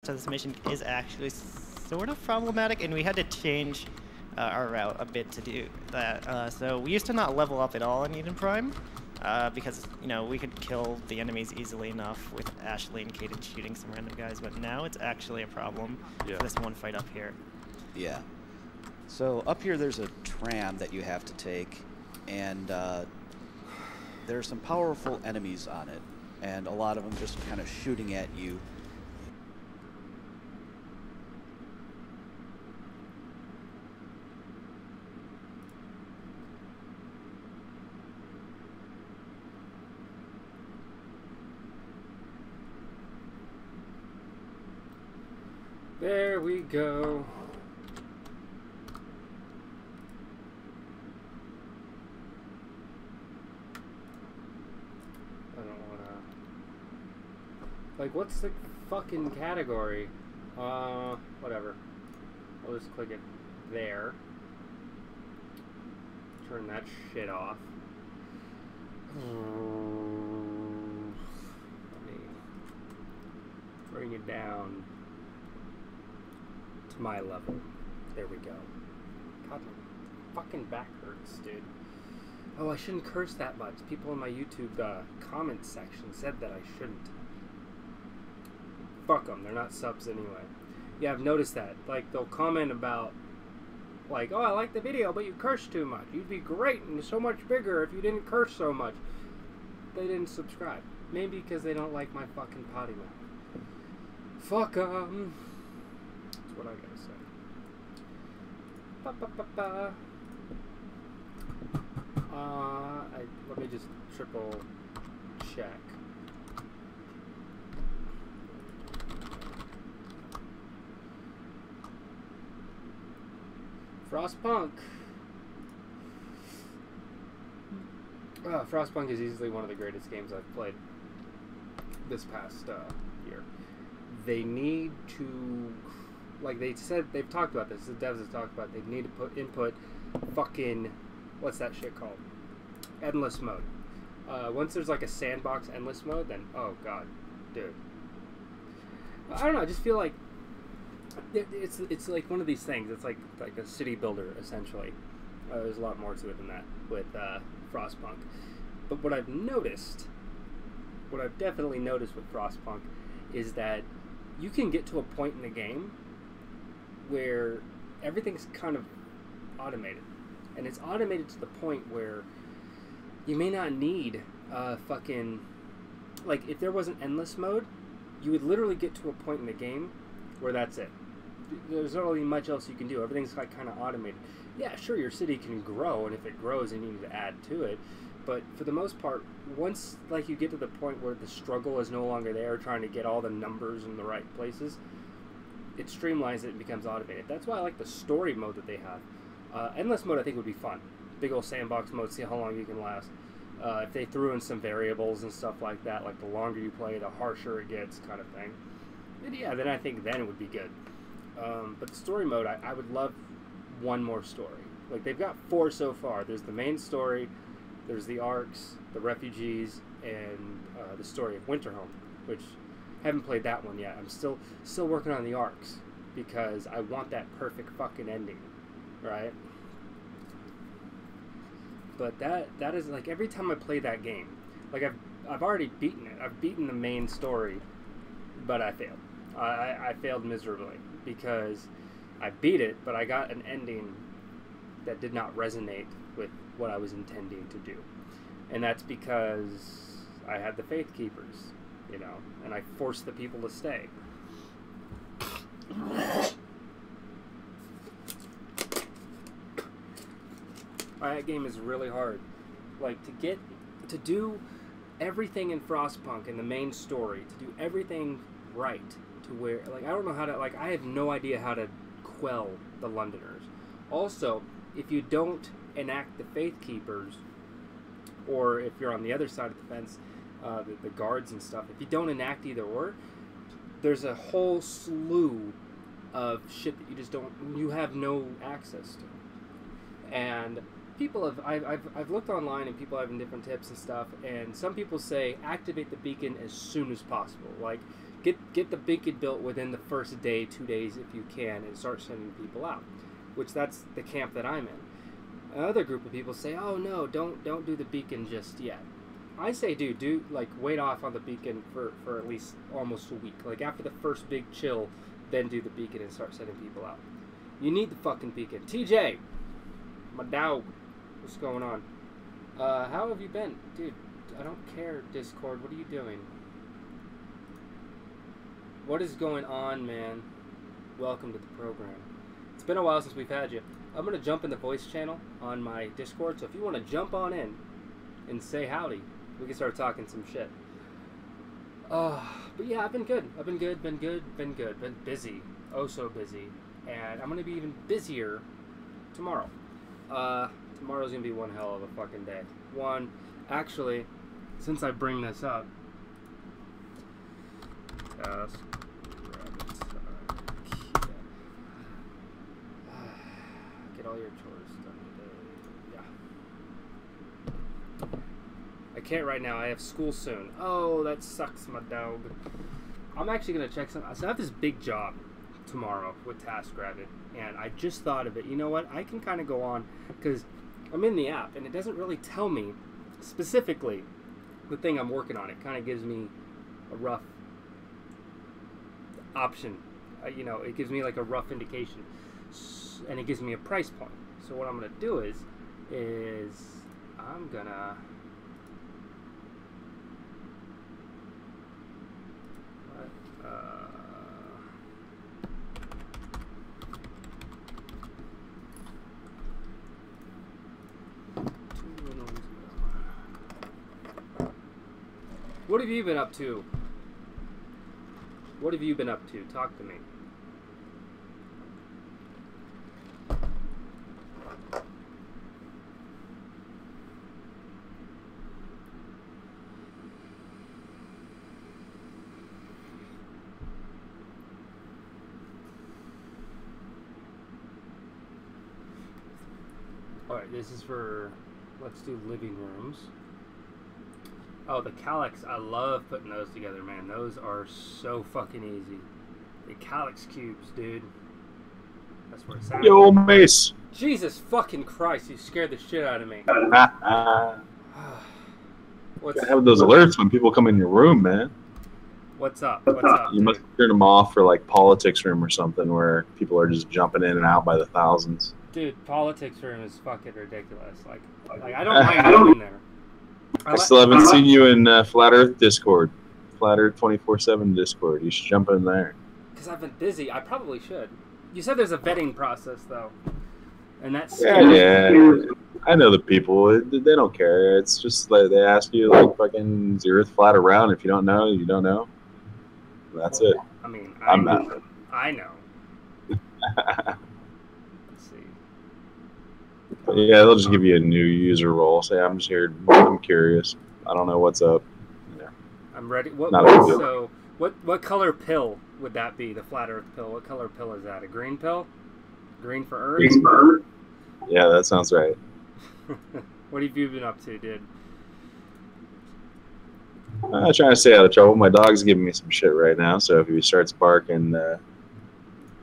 So this mission is actually sort of problematic, and we had to change our route a bit to do that. So we used to not level up at all in Eden Prime, because, you know, we could kill the enemies easily enough with Ashley and Kaden shooting some random guys, but now it's actually a problem for this one fight up here. Yeah. So up here there's a tram that you have to take, and there are some powerful enemies on it, and a lot of them just kind of shooting at you. There we go. I don't wanna... Like, what's the fucking category? Whatever. I'll just click it there. Turn that shit off. Let me bring it down to my level. There we go. God, my fucking back hurts, dude. Oh, I shouldn't curse that much. People in my YouTube comment section said that I shouldn't. Fuck them. They're not subs anyway. Yeah, I've noticed that. Like, they'll comment about, like, oh, I like the video, but you curse too much. You'd be great and so much bigger if you didn't curse so much. They didn't subscribe. Maybe because they don't like my fucking potty mouth. Fuck 'em. That's what I gotta say. Ba, ba, ba, ba. Let me just triple check. Frostpunk. Frostpunk is easily one of the greatest games I've played this past year. They need to, like they said, they've talked about this. The devs have talked about they need to input fucking, what's that shit called? Endless mode. Once there's like a sandbox endless mode, then oh god, dude. I don't know. I just feel like it's like one of these things. It's like a city builder essentially. There's a lot more to it than that with Frostpunk. But what I've definitely noticed with Frostpunk is that you can get to a point in the game where everything's kind of automated. And it's automated to the point where you may not need fucking... Like, if there wasn't endless mode, you would literally get to a point in the game where that's it. There's not really much else you can do. Everything's like kind of automated. Yeah, sure, your city can grow, and if it grows, then you need to add to it. But for the most part, once like you get to the point where the struggle is no longer there, trying to get all the numbers in the right places, it streamlines it and becomes automated. That's why I like the story mode that they have. Endless mode I think would be fun. Big old sandbox mode, see how long you can last. If they threw in some variables and stuff like that, like the longer you play, the harsher it gets kind of thing. And yeah, then I think then it would be good. But the story mode, I would love one more story. Like, they've got 4 so far. There's the main story, there's the arcs, the refugees, and the story of Winterhome, which I haven't played that one yet. I'm still working on the arcs because I want that perfect fucking ending, right? But that is like every time I play that game, like I've already beaten it. I've beaten the main story, but I failed. I failed miserably because I beat it, but I got an ending that did not resonate with what I was intending to do. And that's because I had the Faith Keepers, you know, and I forced the people to stay. That game is really hard. Like, to do everything in Frostpunk in the main story, to do everything right, to where, like, I don't know how to, like, I have no idea how to quell the Londoners. Also, if you don't enact the Faith Keepers, or if you're on the other side of the fence, the guards and stuff, if you don't enact either or, there's a whole slew of shit that you have no access to. And people have, I've looked online and people have different tips and stuff, and some people say activate the beacon as soon as possible. Like, get the beacon built within the first day, 2 days if you can, and start sending people out. Which that's the camp that I'm in. Another group of people say, "Oh no, don't do the beacon just yet." I say, do like wait off on the beacon for at least almost a week. Like after the first big chill, then do the beacon and start sending people out. You need the fucking beacon. TJ, my dog, what's going on? How have you been, dude? I don't care, Discord. What are you doing? What is going on, man? Welcome to the program. It's been a while since we've had you. I'm gonna jump in the voice channel on my Discord, so if you want to jump on in and say howdy, we can start talking some shit. But yeah, I've been good. Been busy. Oh, so busy. And I'm going to be even busier tomorrow. Tomorrow's going to be one hell of a fucking day. Actually, since I bring this up, just grab it. Get all your chores done today. Yeah. I can't right now. I have school soon. Oh, that sucks, my dog. I'm actually going to check some. So I have this big job tomorrow with TaskRabbit, and I just thought of it. You know what? I can kind of go on because I'm in the app, and it doesn't really tell me specifically the thing I'm working on. It kind of gives me a rough option. You know, it gives me like a rough indication, and it gives me a price point. So what I'm going to do is I'm going to... What have you been up to? What have you been up to? Talk to me. Alright, this is for, let's do living rooms. Oh, the Calyx, I love putting those together, man. Those are so fucking easy. The Calyx cubes, dude. That's where it's at. Yo, Mace. Jesus fucking Christ, you scared the shit out of me. You have those alerts when people come in your room, man. What's up? What's up? You must turn them off for like politics room or something where people are just jumping in and out by the thousands. Dude, politics room is fucking ridiculous. Like I don't mind going there. I still haven't seen you in Flat Earth Discord. Flat Earth 24/7 Discord. You should jump in there. Because I've been busy. I probably should. You said there's a vetting process, though. And that's... Yeah. I know the people. They don't care. It's just like they ask you, like, fucking, is the Earth flat or round? If you don't know, you don't know. That's it. I mean, I'm not. I know. Yeah, they'll just give you a new user role. Say, I'm just here. I'm curious. I don't know what's up. Yeah. I'm ready. What color pill would that be? The flat Earth pill. What color pill is that? A green pill? Green for Earth? Green for Earth? Yeah, that sounds right. What have you been up to, dude? I'm trying to stay out of trouble. My dog's giving me some shit right now, so if he starts barking,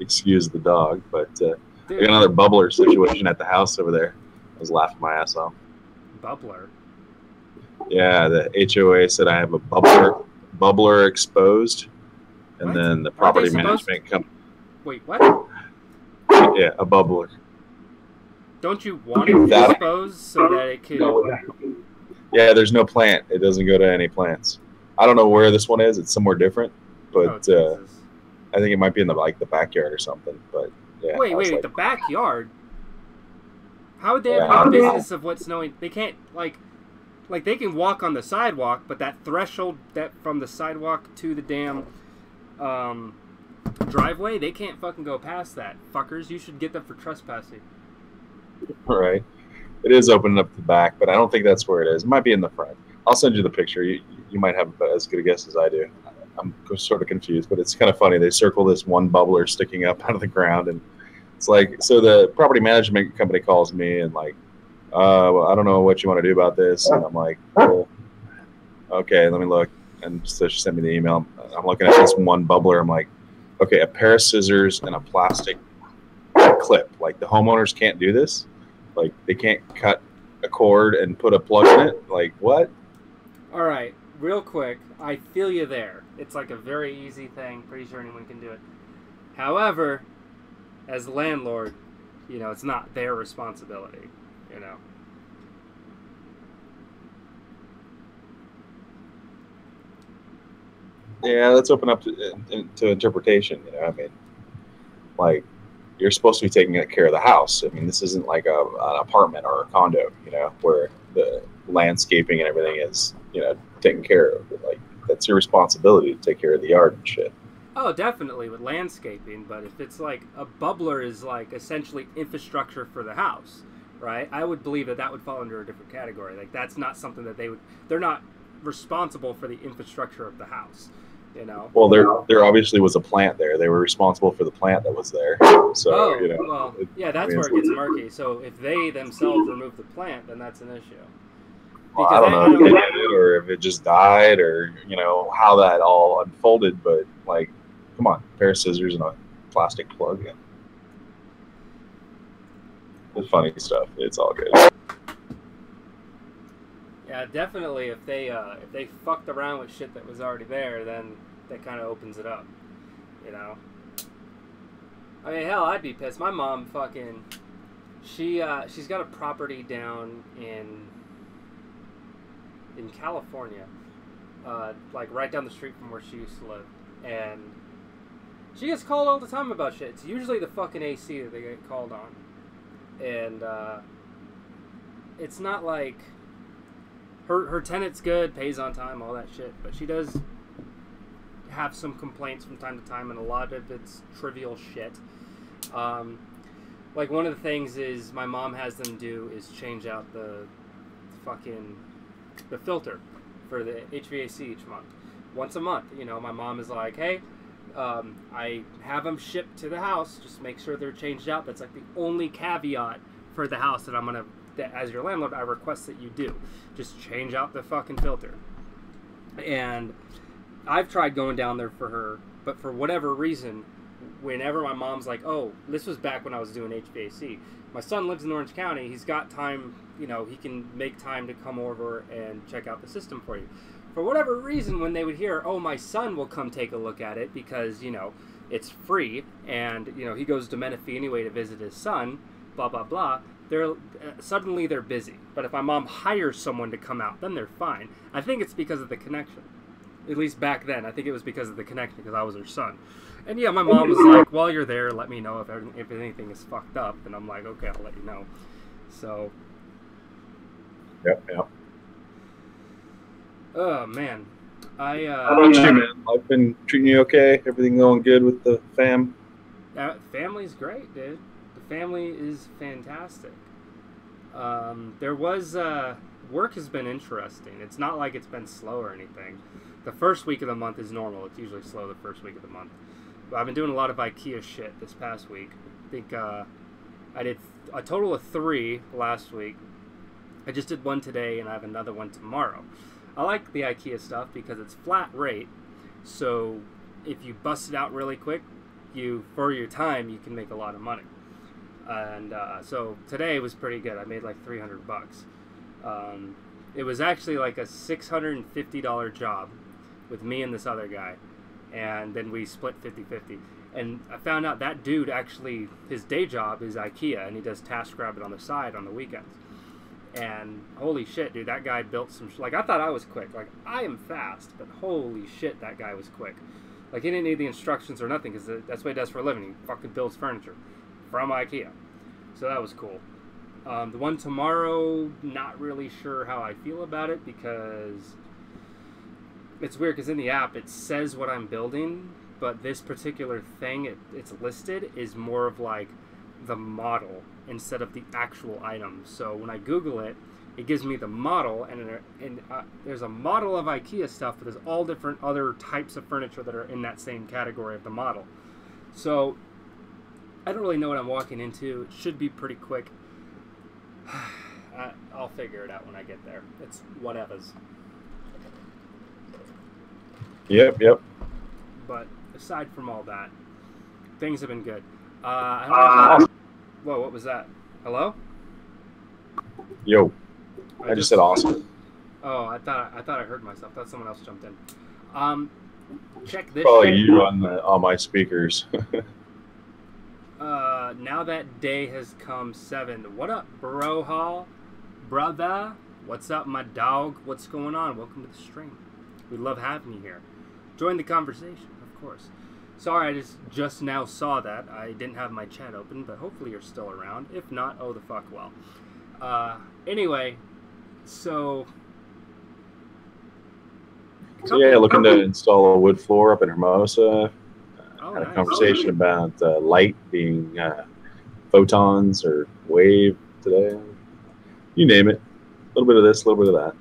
excuse the dog. But I got another bubbler situation at the house over there. I was laughing my ass off. Bubbler? Yeah, the HOA said I have a bubbler exposed, and then the property management company. Wait, what? Yeah, a bubbler. Don't you want it exposed so that it can... Yeah, there's no plant. It doesn't go to any plants. I don't know where this one is. It's somewhere different, but I think it might be in the backyard or something. But yeah. Wait, the backyard? How would they have any business of what's knowing? They can't like they can walk on the sidewalk, but that threshold that from the sidewalk to the damn driveway, they can't fucking go past that. Fuckers, you should get them for trespassing. Right. It is opening up the back, but I don't think that's where it is. It might be in the front. I'll send you the picture. You might have as good a guess as I do. I'm sort of confused, but it's kind of funny. They circle this one bubbler sticking up out of the ground, and it's like, so the property management company calls me and like, well, I don't know what you want to do about this. And I'm like, well, okay, let me look. And so she sent me the email. I'm looking at this one bubbler. I'm like, okay, a pair of scissors and a plastic clip. Like, the homeowners can't do this. Like, they can't cut a cord and put a plug in it. Like, what? All right, real quick, I feel you there. It's like a very easy thing. Pretty sure anyone can do it. However, as the landlord, you know, it's not their responsibility, you know. Yeah, let's open up to interpretation. You know, I mean, like, you're supposed to be taking care of the house. I mean, this isn't like an apartment or a condo, you know, where the landscaping and everything is, you know, taken care of. Like, that's your responsibility to take care of the yard and shit. Oh, definitely with landscaping, but if it's like a bubbler is like essentially infrastructure for the house, right? I would believe that would fall under a different category. Like, that's not something that they're not responsible for the infrastructure of the house, you know? Well, there obviously was a plant there. They were responsible for the plant that was there. So, you know. Well, yeah, that's where it gets murky. So if they themselves remove the plant, then that's an issue. Well, I don't know if they did it or if it just died or, you know, how that all unfolded, but, like, come on, a pair of scissors and a plastic plug in. It's funny stuff. It's all good. Yeah, definitely. If they fucked around with shit that was already there, then that kind of opens it up, you know. I mean, hell, I'd be pissed. My mom fucking, she's got a property down in California, like right down the street from where she used to live, and she gets called all the time about shit. It's usually the fucking AC that they get called on. And it's not like her tenant's good, pays on time, all that shit. But she does have some complaints from time to time, and a lot of it's trivial shit. Like, one of the things is my mom has them do is change out the filter for the HVAC each month. Once a month, you know, my mom is like, hey, I have them shipped to the house. Just make sure they're changed out. That's like the only caveat for the house that as your landlord, I request that you do. Just change out the fucking filter. And I've tried going down there for her, but for whatever reason, whenever my mom's like, oh, this was back when I was doing HVAC. My son lives in Orange County. He's got time, you know, he can make time to come over and check out the system for you. For whatever reason, when they would hear, oh, my son will come take a look at it because, you know, it's free and, you know, he goes to Menifee anyway to visit his son, blah, blah, blah, suddenly they're busy. But if my mom hires someone to come out, then they're fine. I think it's because of the connection. At least back then, I think it was because of the connection because I was her son. And yeah, my mom was like, while you're there, let me know if anything is fucked up. And I'm like, okay, I'll let you know. So. Yep. Oh, man. How about you, man? Life been treating you okay? Everything going good with the fam? Family's great, dude. The family is fantastic. There was... work has been interesting. It's not like it's been slow or anything. The first week of the month is normal. It's usually slow the first week of the month. But I've been doing a lot of IKEA shit this past week. I think I did a total of 3 last week. I just did 1 today, and I have another one tomorrow. I like the IKEA stuff because it's flat rate. So if you bust it out really quick, for your time, you can make a lot of money. And so today was pretty good. I made like $300. It was actually like a $650 job with me and this other guy. And then we split 50-50. And I found out that dude actually, his day job is IKEA, and he does TaskRabbit on the side on the weekends. And holy shit, dude, that guy built some... Like, I thought I was quick. Like, I am fast, but holy shit, that guy was quick. Like, he didn't need the instructions or nothing, because that's what he does for a living. He fucking builds furniture from IKEA. So that was cool. The one tomorrow, not really sure how I feel about it, because it's weird, because in the app, it says what I'm building, but this particular thing, it's listed, is more of like the model instead of the actual item. So when I Google it, it gives me the model, and there's a model of IKEA stuff, but there's all different other types of furniture that are in that same category of the model. So I don't really know what I'm walking into. It should be pretty quick. I'll figure it out when I get there. It's whatever's. Yep, yep. But aside from all that, things have been good. I don't know. Whoa, what was that? Hello? Yo, I just said awesome. Oh, I thought I heard myself. I thought someone else jumped in. Check this. Probably you on my speakers. Now that day has come 7. What up, bro hall? Brother? What's up, my dog? What's going on? Welcome to the stream. We love having you here. Join the conversation, of course. Sorry, I just now saw that. I didn't have my chat open, but hopefully you're still around. If not, oh the fuck well. Anyway, so yeah, looking to install a wood floor up in Hermosa. Had a nice. conversation about light being photons or wave today. You name it. A little bit of this, a little bit of that.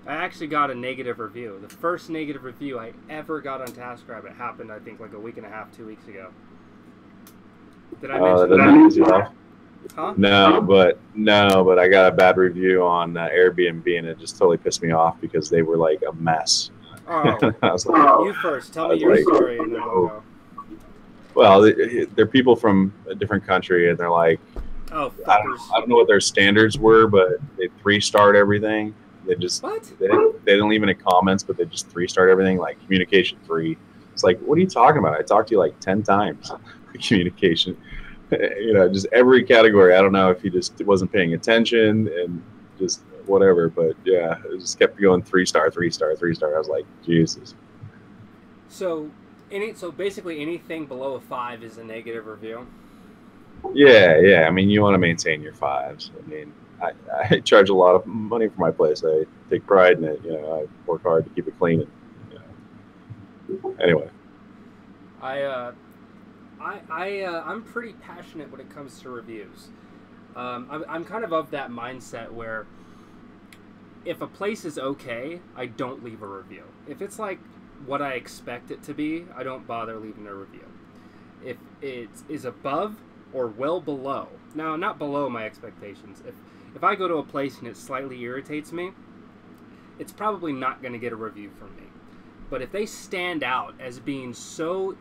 I actually got a negative review. The first negative review I ever got on TaskRabbit happened, I think, like a week and a half, 2 weeks ago. Did I mention that? Huh? No, but I got a bad review on Airbnb, and it just totally pissed me off because they were like a mess. Oh, I was like, you first. Tell me your story, and then we'll go. Well, they're people from a different country, and they're like, oh, I fuckers. don't know what their standards were, but they 3-starred everything. They just What? They didn't leave any comments, but they just 3-starred everything, like communication 3. It's like, what are you talking about? I talked to you like 10 times. Communication, just every category. I don't know if he just wasn't paying attention and just whatever, but yeah, it just kept going 3-star, 3-star, 3-star. I was like, Jesus. So basically anything below a 5 is a negative review. Yeah. I mean, you want to maintain your 5s. I mean, I charge a lot of money for my place. I take pride in it. I work hard to keep it clean. Anyway, I'm pretty passionate when it comes to reviews. I'm kind of that mindset where if a place is okay, I don't leave a review. If it's like what I expect it to be, I don't bother leaving a review. If it is above or well below, now not below my expectations, if I go to a place and it slightly irritates me, it's probably not going to get a review from me. But if they stand out as being so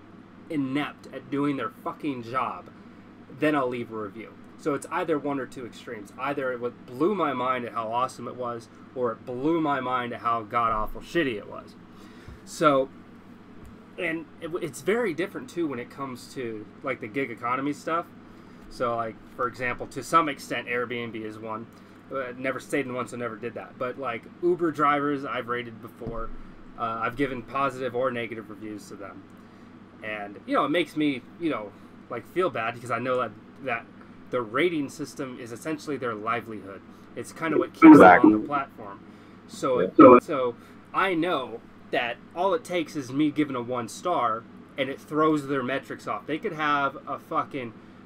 inept at doing their fucking job, then I'll leave a review. So it's either one or two extremes. Either it blew my mind at how awesome it was, or it blew my mind at how god-awful shitty it was. So, and it's very different too when it comes to like the gig economy stuff. So like, for example, to some extent Airbnb is one. Never stayed in one, so never did that. But like Uber drivers I've rated before. I've given positive or negative reviews to them. And, it makes me, like feel bad because I know that the rating system is essentially their livelihood. It's kind of what keeps them on the platform. So I know that all it takes is me giving a 1 star and it throws their metrics off. They could have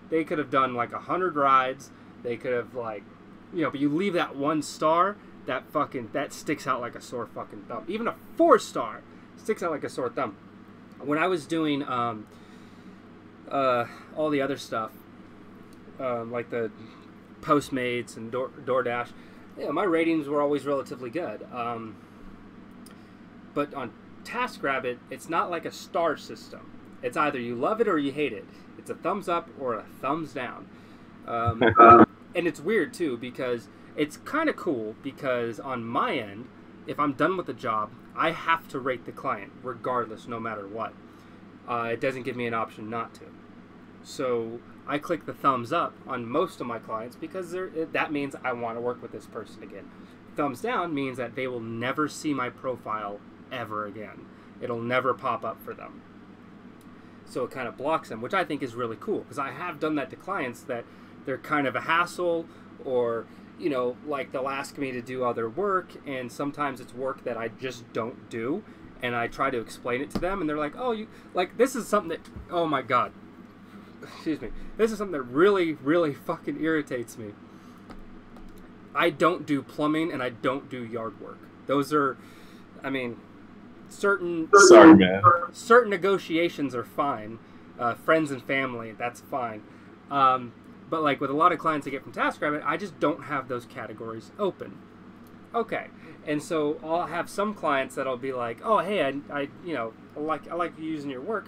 they could have done like 100 rides. They could have like, but you leave that 1 star, that sticks out like a sore fucking thumb. Even a 4-star sticks out like a sore thumb. When I was doing all the other stuff, like the Postmates and DoorDash, my ratings were always relatively good. But on TaskRabbit, it's not like a star system. It's either you love it or you hate it. It's a thumbs up or a thumbs down. And it's weird too because it's kind of cool because on my end, if I'm done with the job, I have to rate the client regardless, no matter what. It doesn't give me an option not to. So I click the thumbs up on most of my clients because that means I want to work with this person again. Thumbs down means that they will never see my profile ever again. It'll never pop up for them. So it kind of blocks them, which I think is really cool because I have done that to clients that they're kind of a hassle or, like they'll ask me to do other work and sometimes it's work that I just don't do and I try to explain it to them and they're like, oh, this is something that, oh my God, excuse me, this is something that really, really fucking irritates me. I don't do plumbing and I don't do yard work. Those are, certain negotiations are fine. Friends and family, that's fine. But like with a lot of clients I get from TaskRabbit, I just don't have those categories open. Okay. And so I'll have some clients that'll be like, "Oh, hey, I I like you using your work.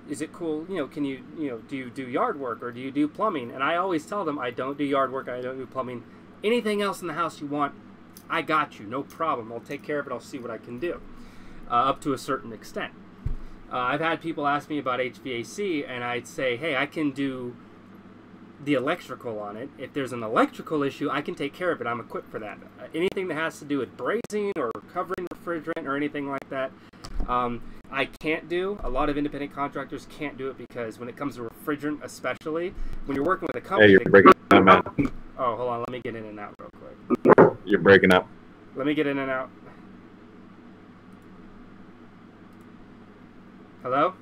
Is it cool? Can you, do you do yard work or do you do plumbing?" And I always tell them, I don't do yard work. I don't do plumbing. Anything else in the house you want, I got you. No problem. I'll take care of it. I'll see what I can do, up to a certain extent. I've had people ask me about HVAC, and I'd say, "Hey, I can do the electrical on it. If there's an electrical issue, I can take care of it. I'm equipped for that. Anything that has to do with brazing or covering refrigerant or anything like that, I can't do. A lot of independent contractors can't do it because when it comes to refrigerant, especially when you're working with a company." Hey, you're breaking up, man. Oh, hold on. Let me get in and out real quick. You're breaking up. Let me get in and out. Hello?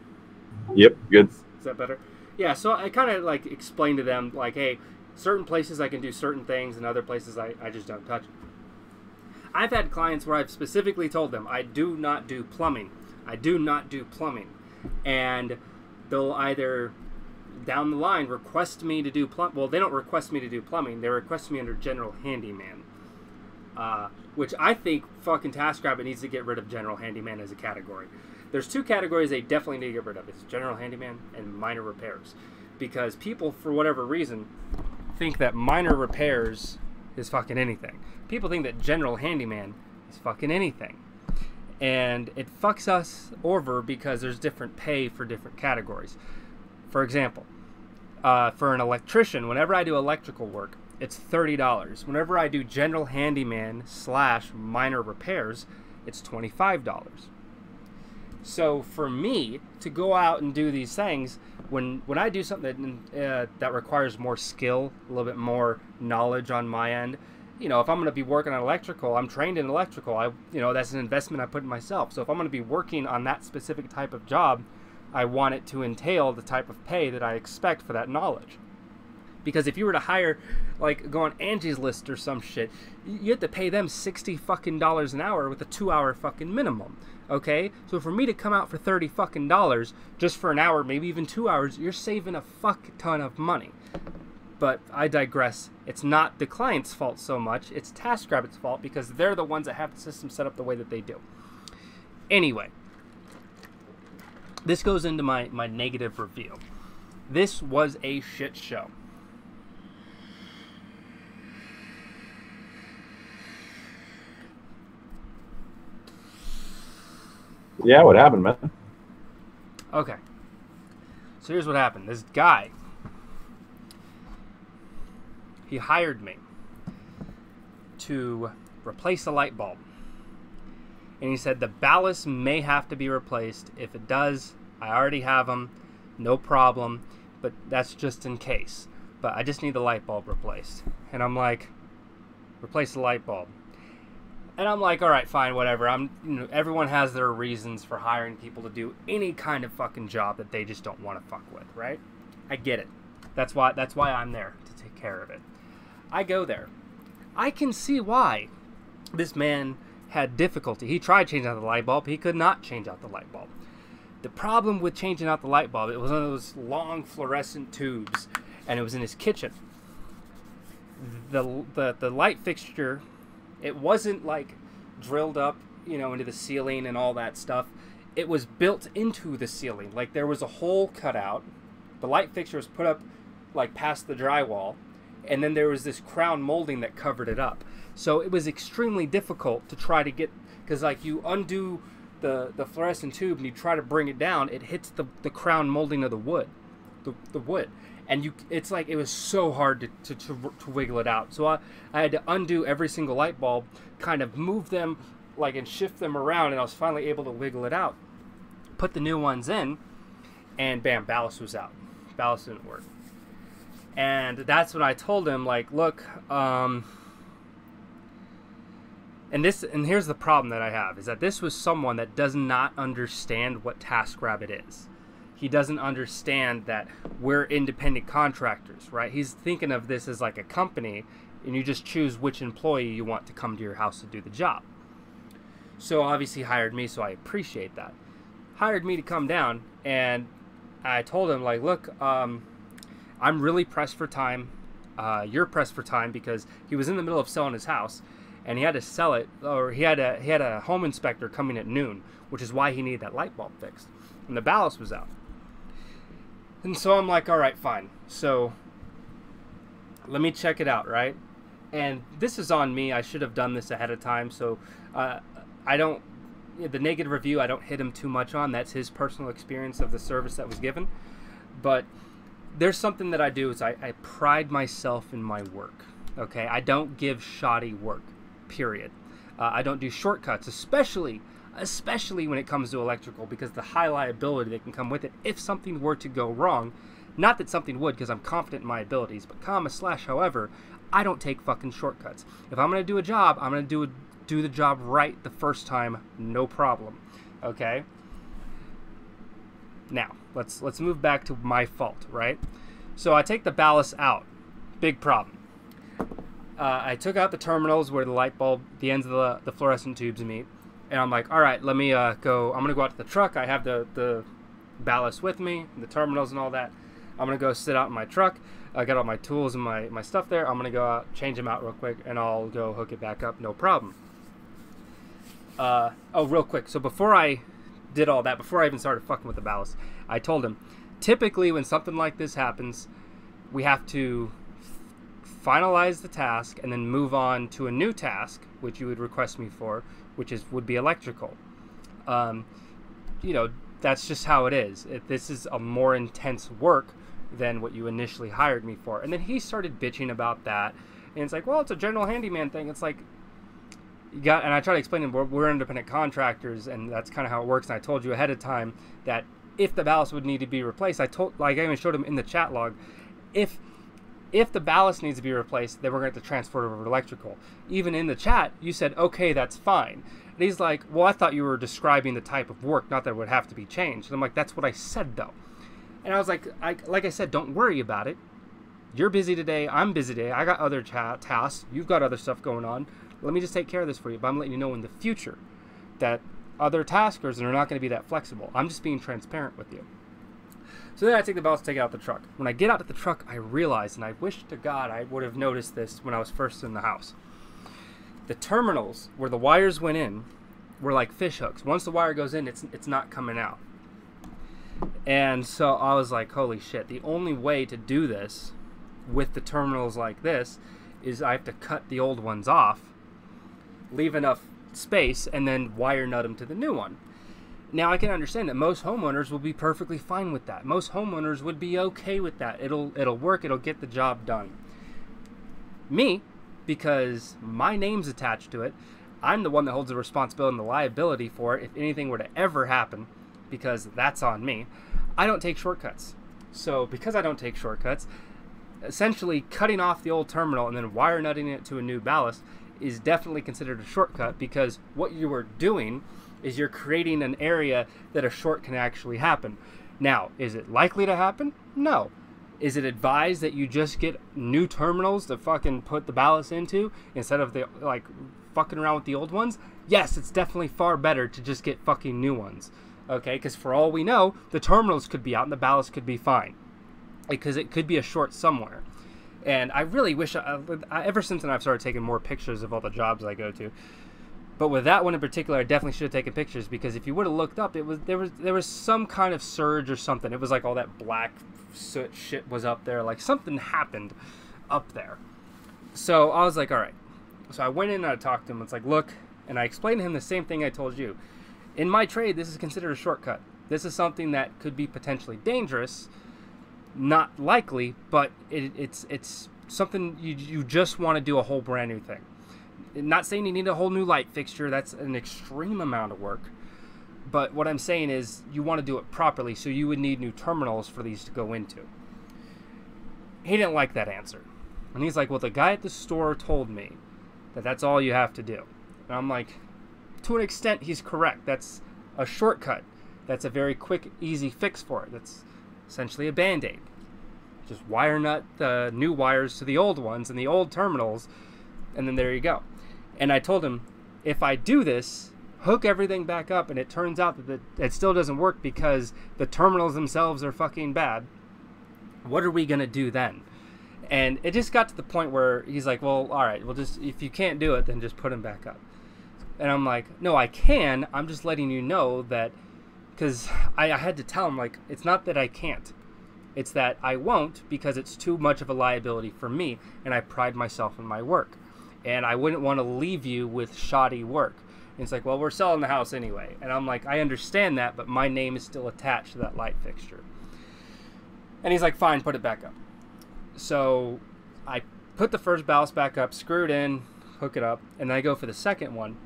Yep, good. Is that better? Yeah, so I kind of like explained to them, like, hey, certain places I can do certain things and other places I just don't touch. I've had clients where I've specifically told them, I do not do plumbing. I do not do plumbing. And they'll either, down the line, request me to do plumbing. Well, they don't request me to do plumbing. They request me under general handyman. Which I think fucking TaskRabbit needs to get rid of general handyman as a category. There's two categories they definitely need to get rid of. It's general handyman and minor repairs. Because people, for whatever reason, think that minor repairs is fucking anything. People think that general handyman is fucking anything. And it fucks us over because there's different pay for different categories. For example, for an electrician, whenever I do electrical work, it's $30. Whenever I do general handyman / minor repairs, it's $25. So for me to go out and do these things, when I do something that requires more skill, a little bit more knowledge on my end, if I'm going to be working on electrical, I'm trained in electrical. That's an investment I put in myself. So if I'm going to be working on that specific type of job, I want it to entail the type of pay that I expect for that knowledge. Because if you were to hire, go on Angie's List or some shit, you have to pay them $60 fucking an hour with a 2-hour fucking minimum. Okay? So for me to come out for $30 fucking just for an hour, maybe even 2 hours, you're saving a fuck ton of money. But I digress. It's not the client's fault so much. It's TaskRabbit's fault because they're the ones that have the system set up the way that they do. Anyway, this goes into my negative review. This was a shit show. Yeah, what happened, man? Okay. So here's what happened. This guy, he hired me to replace a light bulb. And he said the ballast may have to be replaced. If it does, I already have them. No problem. But that's just in case. But I just need the light bulb replaced. And I'm like, replace the light bulb. And I'm like, all right, fine, whatever. Everyone has their reasons for hiring people to do any kind of fucking job that they just don't want to fuck with, right? I get it. That's why I'm there, to take care of it. I go there. I can see why this man had difficulty. He tried changing out the light bulb. He could not change out the light bulb. The problem with changing out the light bulb, it was one of those long fluorescent tubes, and it was in his kitchen. The light fixture, it wasn't drilled up, into the ceiling and all that stuff. It was built into the ceiling. There was a hole cut out. The light fixture was put up past the drywall, and then there was this crown molding that covered it up. So it was extremely difficult to try to get, because you undo the fluorescent tube and you try to bring it down, it hits the crown molding of the wood, the wood. And it was so hard to wiggle it out. So I had to undo every single light bulb, kind of move them and shift them around, and I was finally able to wiggle it out. Put the new ones in, and bam, ballast was out. Ballast didn't work. And that's when I told him, look, and here's the problem that I have, is that this was someone that does not understand what TaskRabbit is. He doesn't understand that we're independent contractors, right? He's thinking of this as a company, and you just choose which employee you want to come to your house to do the job. So obviously he hired me, so I appreciate that. Hired me to come down, and I told him, look, I'm really pressed for time. You're pressed for time, because he was in the middle of selling his house, and he had to sell it, or he had a home inspector coming at noon, which is why he needed that light bulb fixed, and the ballast was out. And so I'm like, all right, fine. So let me check it out, right? And this is on me. I should have done this ahead of time. So I don't, the negative review, I don't hit him too much on. That's his personal experience of the service that was given. But there's something that I do is I pride myself in my work. Okay, I don't give shoddy work, period. I don't do shortcuts, especially when it comes to electrical, because the high liability that can come with it if something were to go wrong. Not that something would, because I'm confident in my abilities, but however, I don't take fucking shortcuts. If I'm going to do a job, I'm going to do the job right the first time, no problem. Okay? Now, let's move back to my fault, right? So I take the ballast out. Big problem. I took out the terminals where the light bulb, the ends of the fluorescent tubes meet. And I'm like, all right, let me go. I'm going to go out to the truck. I have the ballast with me, the terminals and all that. I'm going to go sit out in my truck. I got all my tools and my stuff there. I'm going to go out, change them out real quick, and I'll go hook it back up. No problem. Oh, real quick. So before I did all that, before I even started fucking with the ballast, I told him, typically when something like this happens, we have to finalize the task and then move on to a new task, which you would request me for, which would be electrical. You know, that's just how it is. This is a more intense work than what you initially hired me for. And then he started bitching about that, and it's like, well, it's a general handyman thing. It's like, you got, and I try to explain to him, we're independent contractors, and that's kind of how it works. And I told you ahead of time that if the ballast would need to be replaced, I even showed him in the chat log, if the ballast needs to be replaced, then we're going to have to transfer it over to electrical. Even in the chat, you said, okay, that's fine. And he's like, well, I thought you were describing the type of work, not that it would have to be changed. And I'm like, that's what I said, though. And I was like, like I said, don't worry about it. You're busy today. I'm busy today. I got other tasks. You've got other stuff going on. Let me just take care of this for you. But I'm letting you know in the future that other taskers are not going to be that flexible. I'm just being transparent with you. So then I take the ballast, take it out the truck. When I get out of the truck, I realize, and I wish to God I would have noticed this when I was first in the house. The terminals where the wires went in were like fish hooks. Once the wire goes in, it's not coming out. And so I was like, holy shit, the only way to do this with the terminals like this is I have to cut the old ones off, leave enough space, and then wire nut them to the new one. Now I can understand that most homeowners will be perfectly fine with that. Most homeowners would be okay with that. It'll work, it'll get the job done. Me, because my name's attached to it, I'm the one that holds the responsibility and the liability for it if anything were to ever happen, because that's on me. I don't take shortcuts. So because I don't take shortcuts, essentially cutting off the old terminal and then wire nutting it to a new ballast is definitely considered a shortcut, because what you are doing is you're creating an area that a short can actually happen. Now, is it likely to happen? No. Is it advised that you just get new terminals to fucking put the ballast into instead of fucking around with the old ones? Yes, it's definitely far better to just get fucking new ones. Okay, because for all we know, the terminals could be out and the ballast could be fine, because it could be a short somewhere. And I really wish, ever since then I've started taking more pictures of all the jobs I go to. But with that one in particular, I definitely should have taken pictures, because if you would have looked up, there was some kind of surge or something. It was like all that black soot shit was up there, like something happened up there. So I was like, all right. So I went in and I talked to him. It's like, look, and I explained to him the same thing I told you. In my trade, this is considered a shortcut. This is something that could be potentially dangerous, not likely, but it's something you just want to do a whole brand new thing. Not saying you need a whole new light fixture. That's an extreme amount of work. But what I'm saying is you want to do it properly, so you would need new terminals for these to go into. He didn't like that answer. And he's like, well, the guy at the store told me that that's all you have to do. And I'm like, to an extent, he's correct. That's a shortcut. That's a very quick, easy fix for it. That's essentially a Band-Aid. Just wire nut the new wires to the old ones and the old terminals, and then there you go. And I told him, if I do this, hook everything back up, and it turns out that it still doesn't work because the terminals themselves are fucking bad, what are we going to do then? And it just got to the point where he's like, well, all right, well, just if you can't do it, then just put him back up. And I'm like, no, I can. I'm just letting you know that, because I had to tell him, like, it's not that I can't. It's that I won't, because it's too much of a liability for me, and I pride myself in my work. And I wouldn't want to leave you with shoddy work. And it's like, well, we're selling the house anyway. And I'm like, I understand that, but my name is still attached to that light fixture. And he's like, fine, put it back up. So I put the first ballast back up, screw it in, hook it up, and then I go for the second one.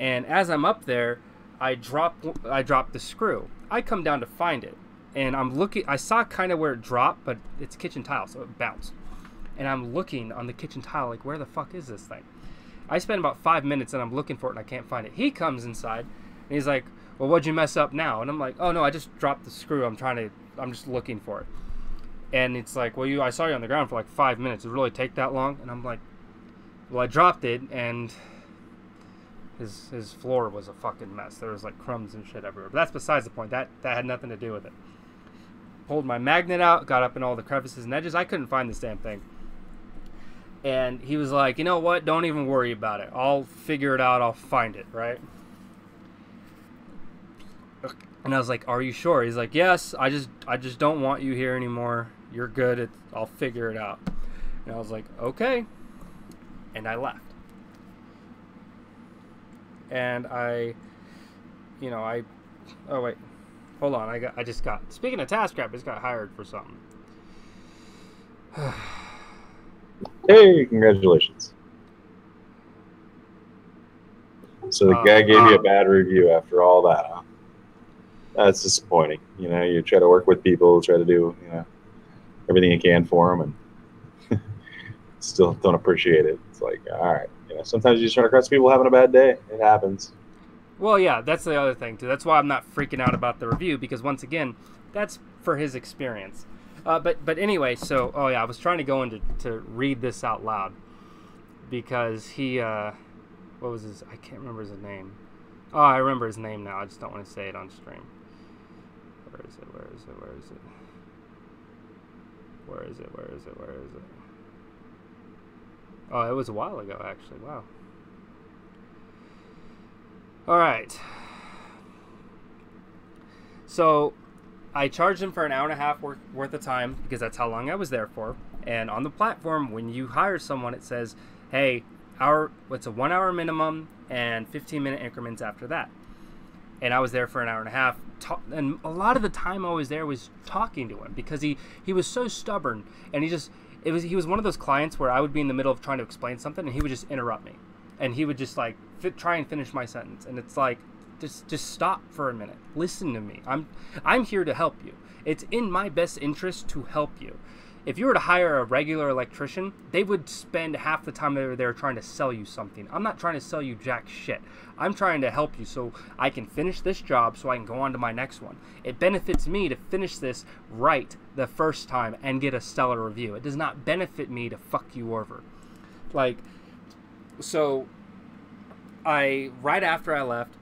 And as I'm up there, I drop the screw. I come down to find it, and I'm looking. I saw kind of where it dropped, but it's kitchen tile, so it bounced. And I'm looking on the kitchen tile, like, where the fuck is this thing? I spent about 5 minutes, and I'm looking for it, and I can't find it. He comes inside, and he's like, well, what'd you mess up now? And I'm like, oh, no, I just dropped the screw. I'm just looking for it. And it's like, well, I saw you on the ground for like 5 minutes. Did it really take that long? And I'm like, well, I dropped it, and his floor was a fucking mess. There was like crumbs and shit everywhere. But that's besides the point. That had nothing to do with it. Pulled my magnet out, got up in all the crevices and edges. I couldn't find this damn thing. And he was like, you know what? Don't even worry about it. I'll figure it out. I'll find it, right? And I was like, are you sure? He's like, yes, I just don't want you here anymore. You're good. I'll figure it out. And I was like, okay. And I left. And oh wait, hold on. Speaking of TaskRabbit, I just got hired for something. Hey, congratulations. So the guy gave you a bad review after all that, huh? That's disappointing. You know, you try to work with people, try to do, everything you can for them, and still don't appreciate it. It's like, all right. Sometimes you just run across people having a bad day. It happens. Well, yeah, that's the other thing, too. That's why I'm not freaking out about the review, because once again, that's for his experience. But anyway, so, oh yeah, I was trying to go in to read this out loud, because he, what was his, I can't remember his name. Oh, I remember his name now. I just don't want to say it on stream. Where is it? Oh, it was a while ago, actually. Wow. All right. So I charged him for an hour and a half worth of time, because that's how long I was there for. And on the platform, when you hire someone, it says, hey, it's a 1 hour minimum and 15-minute increments after that. And I was there for an hour and a half. And a lot of the time I was there was talking to him, because he was so stubborn, and he was one of those clients where I would be in the middle of trying to explain something, and he would just interrupt me, and he would just like try and finish my sentence, and it's like, just stop for a minute, listen to me. I'm here to help you. It's in my best interest to help you. If you were to hire a regular electrician, they would spend half the time they were there trying to sell you something. I'm not trying to sell you jack shit. I'm trying to help you so I can finish this job so I can go on to my next one. It benefits me to finish this right the first time and get a stellar review. It does not benefit me to fuck you over. So right after I left,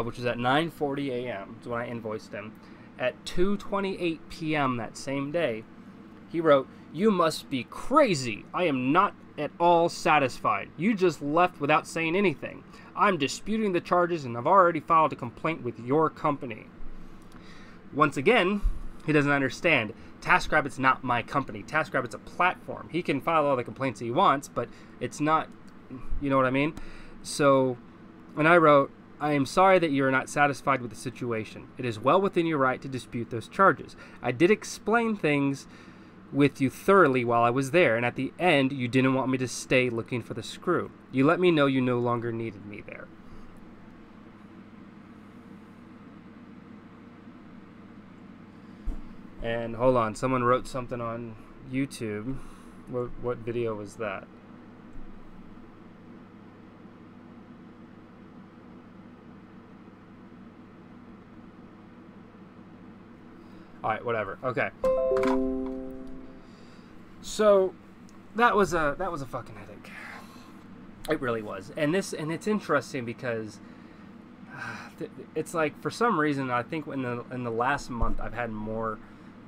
which was at 9:40 a.m. is when I invoiced him, at 2:28 p.m. that same day, he wrote, "You must be crazy. I am not at all satisfied. You just left without saying anything. I'm disputing the charges and I've already filed a complaint with your company." Once again, he doesn't understand. TaskRabbit's not my company. TaskRabbit's a platform. He can file all the complaints he wants, but it's not, you know what I mean? So, and I wrote, "I am sorry that you are not satisfied with the situation. It is well within your right to dispute those charges. I did explain things with you thoroughly while I was there, and at the end, you didn't want me to stay looking for the screw. You let me know you no longer needed me there." And hold on, someone wrote something on YouTube. What video was that? All right, whatever. Okay. So that was a fucking headache. It really was. And it's interesting because it's like, for some reason, I think in the last month I've had more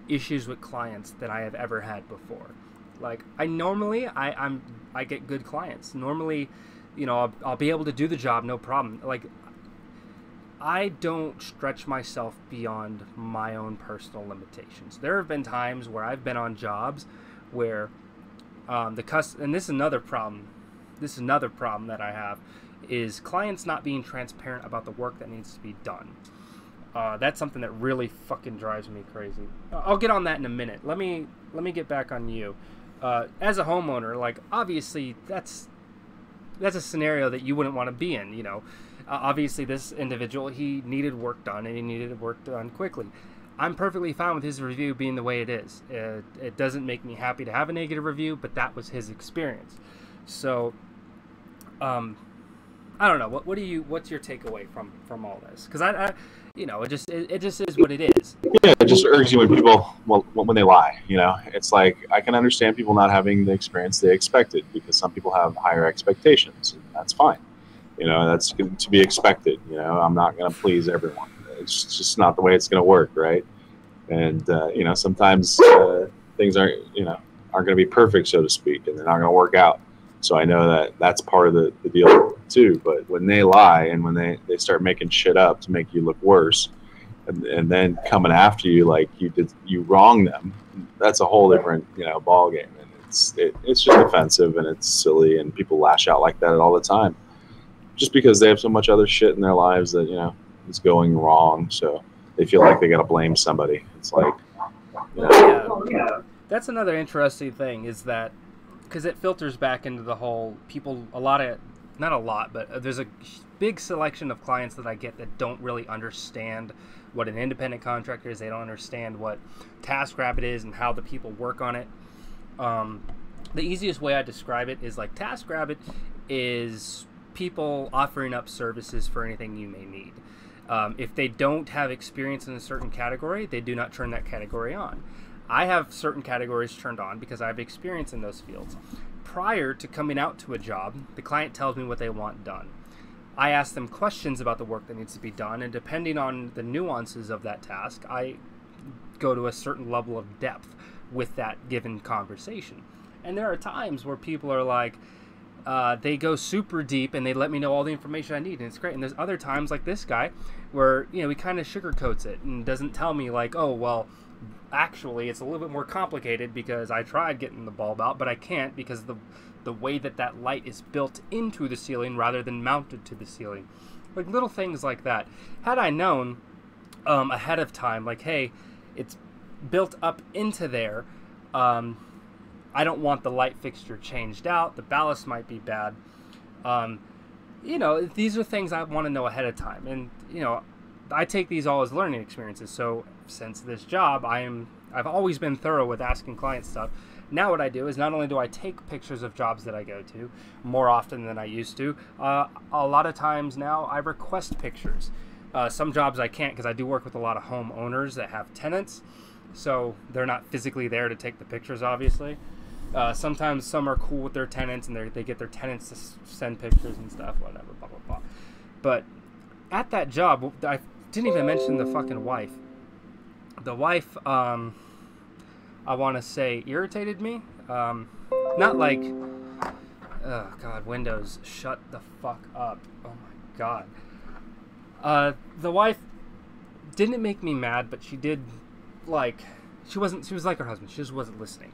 issues with clients than I have ever had before. Like I get good clients. Normally, you know, I'll be able to do the job, no problem. Like I don't stretch myself beyond my own personal limitations. There have been times where I've been on jobs where and this is another problem. This is another problem that I have is clients not being transparent about the work that needs to be done. That's something that really fucking drives me crazy. I'll get on that in a minute. Let me get back on you. As a homeowner, like obviously that's a scenario that you wouldn't want to be in. You know, obviously this individual, he needed work done and he needed work done quickly. I'm perfectly fine with his review being the way it is. It doesn't make me happy to have a negative review, but that was his experience. So, I don't know. What's your takeaway from all this? Because I you know, it just is what it is. Yeah, it just irks you when people, when they lie. You know, it's like I can understand people not having the experience they expected because some people have higher expectations, and that's fine. You know, that's to be expected. You know, I'm not going to please everyone. It's just not the way it's going to work, right? And you know, sometimes things aren't going to be perfect, so to speak, and they're not going to work out. So I know that that's part of the deal too. But when they lie and when they start making shit up to make you look worse, and then coming after you like you wronged them, that's a whole different ball game. And it's just offensive and it's silly, and people lash out like that all the time, just because they have so much other shit in their lives that is going wrong. So they feel like they got to blame somebody. It's like, yeah. That's another interesting thing is that. Because it filters back into the whole not a lot, but there's a big selection of clients that I get that don't really understand what an independent contractor is. They don't understand what TaskRabbit is and how the people work on it. The easiest way I describe it is like TaskRabbit is people offering up services for anything you may need. If they don't have experience in a certain category, they do not turn that category on. I have certain categories turned on because I have experience in those fields. Prior to coming out to a job, the client tells me what they want done. I ask them questions about the work that needs to be done, and depending on the nuances of that task, I go to a certain level of depth with that given conversation. And there are times where people are like, they go super deep and they let me know all the information I need, and it's great. And there's other times like this guy where, he kind of sugarcoats it and doesn't tell me like, oh, well, actually it's a little bit more complicated because I tried getting the bulb out, but I can't because the way that light is built into the ceiling rather than mounted to the ceiling. Like little things like that. Had I known ahead of time, like, hey, it's built up into there, I don't want the light fixture changed out, the ballast might be bad. These are things I want to know ahead of time. And, I take these all as learning experiences. So since this job, I've always been thorough with asking clients stuff. Now what I do is not only do I take pictures of jobs that I go to more often than I used to, a lot of times now I request pictures. Some jobs I can't because I do work with a lot of homeowners that have tenants, so they're not physically there to take the pictures, obviously. Sometimes some are cool with their tenants and they get their tenants to send pictures and stuff, whatever, blah, blah, blah. But at that job, I didn't even mention the fucking wife. The wife, I want to say, irritated me. Not like, oh God, Windows, shut the fuck up. Oh my God. The wife didn't make me mad, but she did, like, she was like her husband. She just wasn't listening.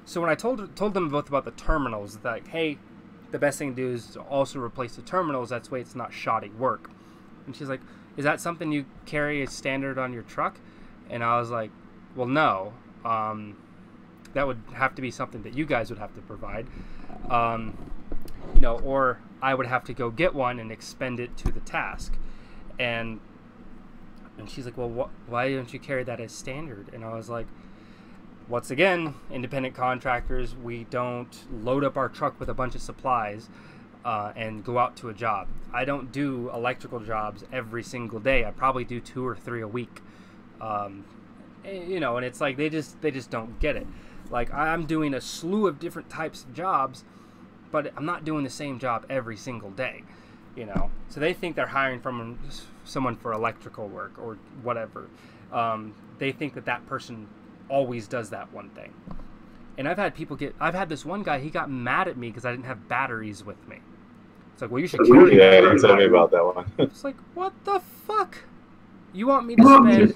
So when I told them both about the terminals, like, hey, the best thing to do is to also replace the terminals. That's way it's not shoddy work. And she's like, is that something you carry as standard on your truck? And I was like, well, no. That would have to be something that you guys would have to provide. Or I would have to go get one and expend it to the task. And she's like, well, why don't you carry that as standard? And I was like, once again, independent contractors, we don't load up our truck with a bunch of supplies and go out to a job. I don't do electrical jobs every single day. I probably do 2 or 3 a week. And it's like they just don't get it. Like, I'm doing a slew of different types of jobs, but I'm not doing the same job every single day. So they think they're hiring from someone for electrical work or whatever. They think that person always does that one thing. And I've had this one guy, he got mad at me because I didn't have batteries with me. It's like, well, you should carry Yeah, batteries. you told me about that one. It's like, what the fuck? You want me to spend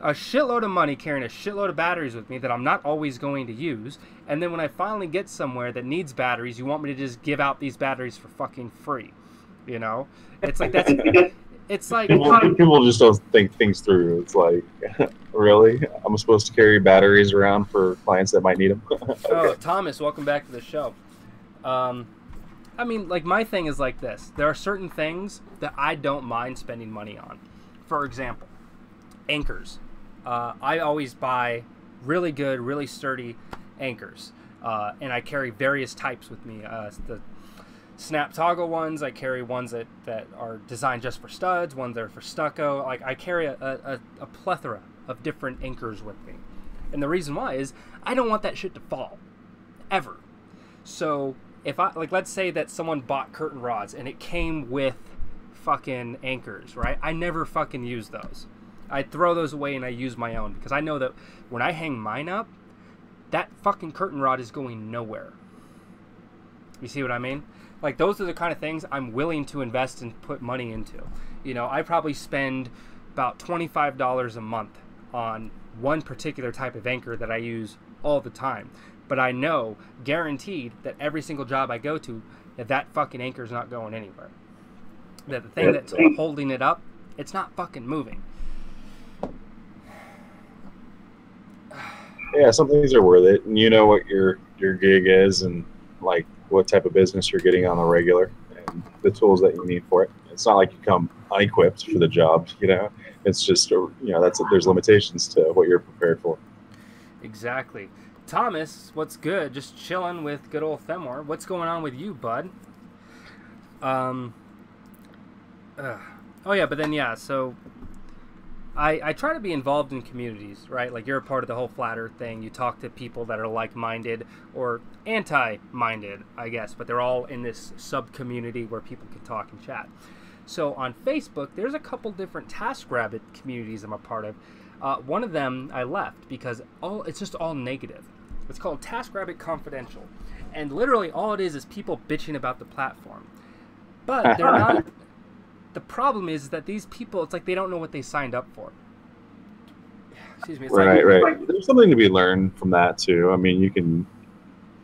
a shitload of money carrying a shitload of batteries with me that I'm not always going to use, and then when I finally get somewhere that needs batteries, you want me to just give out these batteries for fucking free? You know? It's like, that's... It's like... People just don't think things through. It's like, really? I'm supposed to carry batteries around for clients that might need them? Okay. Oh, Thomas, welcome back to the show. I mean, like, my thing is like this. There are certain things that I don't mind spending money on. For example, anchors. I always buy really good, really sturdy anchors. And I carry various types with me. The snap toggle ones, I carry ones that are designed just for studs, ones that are for stucco. Like, I carry a plethora of different anchors with me. And the reason why is I don't want that shit to fall. Ever. So, if I, like, let's say that someone bought curtain rods and it came with fucking anchors, right? I never fucking use those. I throw those away and I use my own because I know that when I hang mine up, that fucking curtain rod is going nowhere. You see what I mean? Like, those are the kind of things I'm willing to invest and put money into. You know, I probably spend about $25 a month on one particular type of anchor that I use all the time. But I know, guaranteed, that every single job I go to, that fucking anchor is not going anywhere. That the thing that's holding it up, it's not fucking moving. Yeah, some things are worth it, and you know what your gig is, and like what type of business you're getting on the regular, and the tools that you need for it. It's not like you come unequipped for the job, you know. It's just, you know, there's limitations to what you're prepared for. Exactly. Thomas, what's good? Just chilling with good old Femor. What's going on with you, bud? Oh yeah, but then yeah, so I try to be involved in communities, right? Like, you're a part of the whole flat earth thing. You talk to people that are like-minded or anti-minded, I guess, but they're all in this sub-community where people can talk and chat. So on Facebook, there's a couple different TaskRabbit communities I'm a part of. One of them I left because it's just all negative. It's called TaskRabbit Confidential. And literally all it is people bitching about the platform. But they're not... The problem is that these people, it's like they don't know what they signed up for. Excuse me. It's right. There's something to be learned from that, too. I mean, you can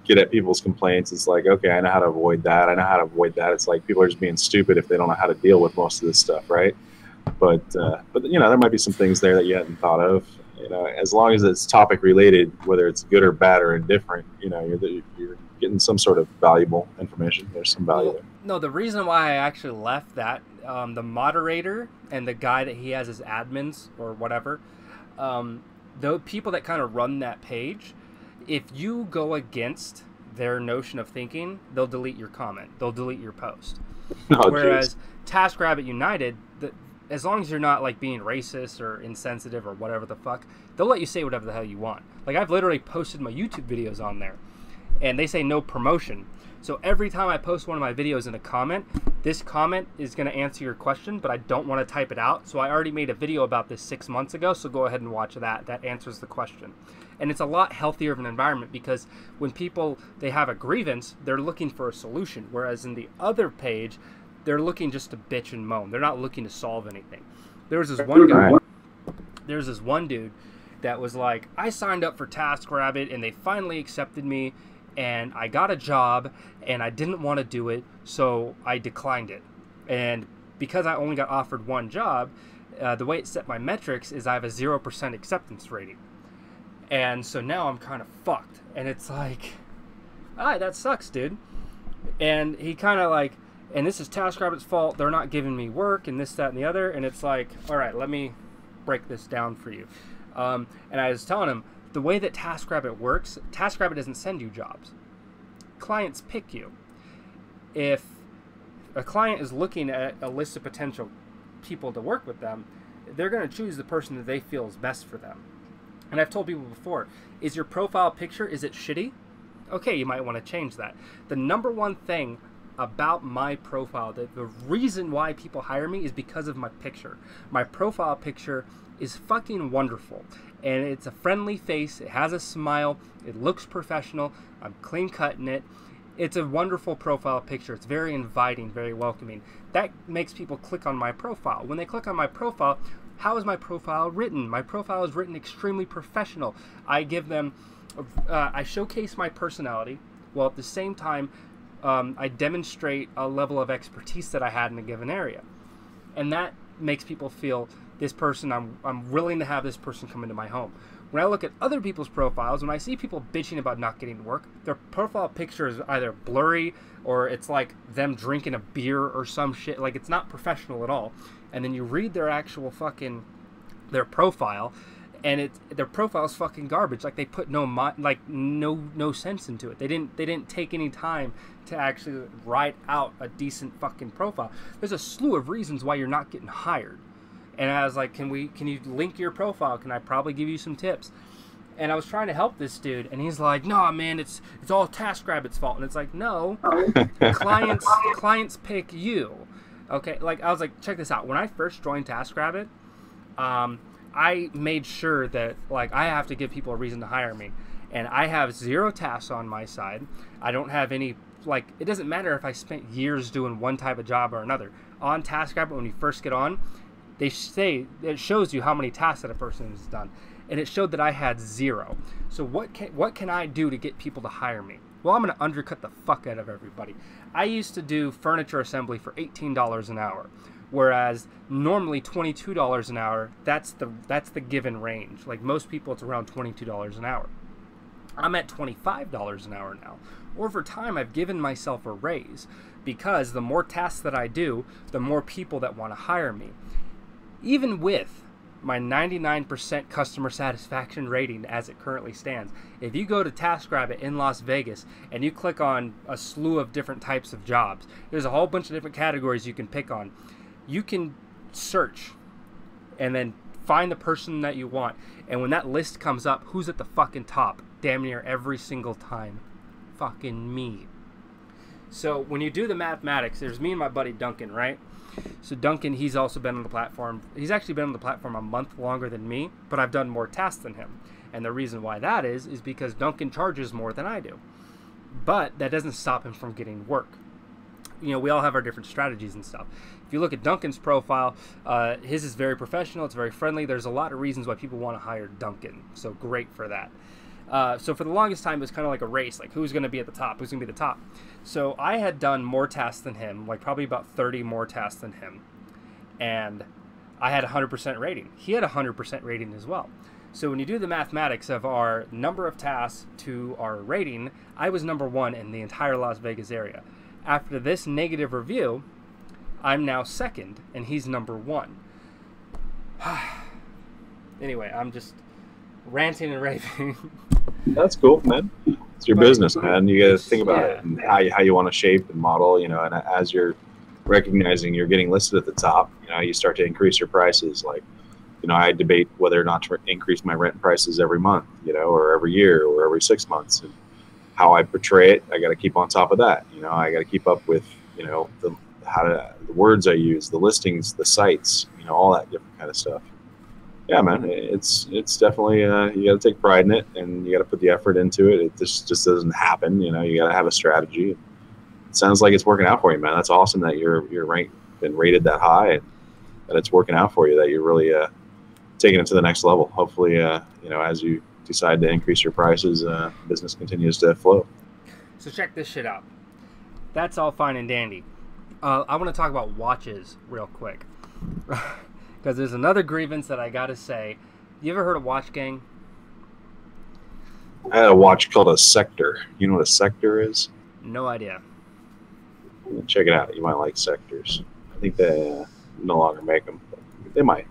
get at people's complaints. It's like, okay, I know how to avoid that. I know how to avoid that. It's like people are just being stupid if they don't know how to deal with most of this stuff, right? But you know, there might be some things there that you hadn't thought of. You know, as long as it's topic related, whether it's good or bad or indifferent, you know, you're getting some sort of valuable information. There's some value there. No, the reason why I actually left that, the moderator and the guy that he has as admins or whatever, the people that kind of run that page, if you go against their notion of thinking, they'll delete your comment. They'll delete your post. Oh, whereas TaskRabbit United, as long as you're not like being racist or insensitive or whatever the fuck, they'll let you say whatever the hell you want. Like, I've literally posted my YouTube videos on there, and they say no promotion. So every time I post one of my videos in a comment, this comment is going to answer your question, but I don't want to type it out. So I already made a video about this 6 months ago, so go ahead and watch that. That answers the question. And it's a lot healthier of an environment because when people, they have a grievance, they're looking for a solution. Whereas in the other page, they're looking just to bitch and moan. They're not looking to solve anything. There was this one guy, there's this one dude that was like, I signed up for TaskRabbit and they finally accepted me, and I got a job and I didn't want to do it, so I declined it. And because I only got offered one job, the way it set my metrics is I have a 0% acceptance rating. And so now I'm kind of fucked. And it's like, that sucks, dude. And he kind of like, and this is TaskRabbit's fault. They're not giving me work and this, that, and the other. And it's like, all right, let me break this down for you. And I was telling him, the way that TaskRabbit works, TaskRabbit doesn't send you jobs. Clients pick you. If a client is looking at a list of potential people to work with them, they're going to choose the person that they feel is best for them. And I've told people before, is your profile picture, is it shitty? Okay, you might want to change that. The number one thing about my profile, the reason why people hire me is because of my picture. My profile picture is fucking wonderful. And it's a friendly face. It has a smile. It looks professional. I'm clean cutting it. It's a wonderful profile picture. It's very inviting, very welcoming. That makes people click on my profile. When they click on my profile, how is my profile written? My profile is written extremely professional. I give them, I showcase my personality, while at the same time, I demonstrate a level of expertise that I had in a given area. And that makes people feel, this person, I'm willing to have this person come into my home. When I look at other people's profiles, when I see people bitching about not getting work, their profile picture is either blurry or it's like them drinking a beer or some shit. Like, it's not professional at all. And then you read their actual fucking, their profile, and their profile is fucking garbage. Like, they put no sense into it. They didn't take any time to actually write out a decent fucking profile. There's a slew of reasons why you're not getting hired. And I was like, can you link your profile? Can I probably give you some tips? And I was trying to help this dude, and he's like, "No, man, it's all TaskRabbit's fault." And it's like, no, clients pick you. Okay, like, I was like, check this out. When I first joined TaskRabbit, I made sure that, like, I have to give people a reason to hire me. And I have 0 tasks on my side. I don't have any, like, it doesn't matter if I spent years doing one type of job or another. On TaskRabbit, when you first get on, they say, it shows you how many tasks that a person has done. And it showed that I had 0. So what can I do to get people to hire me? Well, I'm going to undercut the fuck out of everybody. I used to do furniture assembly for $18 an hour, whereas normally $22 an hour, that's the given range. Like, most people, it's around $22 an hour. I'm at $25 an hour now. Over time, I've given myself a raise, because the more tasks that I do, the more people that want to hire me. Even with my 99% customer satisfaction rating as it currently stands, if you go to TaskRabbit in Las Vegas and you click on a slew of different types of jobs, there's a whole bunch of different categories you can pick on. You can search and then find the person that you want. And when that list comes up, who's at the fucking top? Damn near every single time. Fucking me. So when you do the mathematics, there's me and my buddy Duncan, right? So Duncan, he's also been on the platform. He's actually been on the platform a month longer than me, but I've done more tasks than him. And the reason why that is because Duncan charges more than I do. But that doesn't stop him from getting work. You know, we all have our different strategies and stuff. If you look at Duncan's profile, his is very professional. It's very friendly. There's a lot of reasons why people want to hire Duncan. So great for that. So for the longest time, it was kind of like a race, like who's going to be at the top, who's going to be the top. So I had done more tasks than him, like probably about 30 more tasks than him. And I had 100% rating. He had 100% rating as well. So when you do the mathematics of our number of tasks to our rating, I was number 1 in the entire Las Vegas area. After this negative review, I'm now 2nd, and he's number 1. Anyway, I'm just ranting and raving. That's cool, man. It's your business, man. You got to think about it and how you want to shape and model, you know, and as you're recognizing you're getting listed at the top, you know, you start to increase your prices. Like, you know, I debate whether or not to increase my rent prices every month, you know, or every year or every 6 months. And how I portray it, I got to keep on top of that. You know, I got to keep up with, you know, the words I use, the listings, the sites, you know, all that different kind of stuff. Yeah, man, it's definitely you got to take pride in it, and you got to put the effort into it. It just doesn't happen. You know, you got to have a strategy. It sounds like it's working out for you, man. That's awesome that you're ranked and rated that high, and that it's working out for you. That you're really taking it to the next level. Hopefully, you know, as you decide to increase your prices, business continues to flow. So check this shit out. That's all fine and dandy. I want to talk about watches real quick. Because there's another grievance that I gotta say. You ever heard of Watch Gang? I had a watch called a Sector. You know what a Sector is? No idea. Check it out. You might like Sectors. I think they no longer make them, but they might.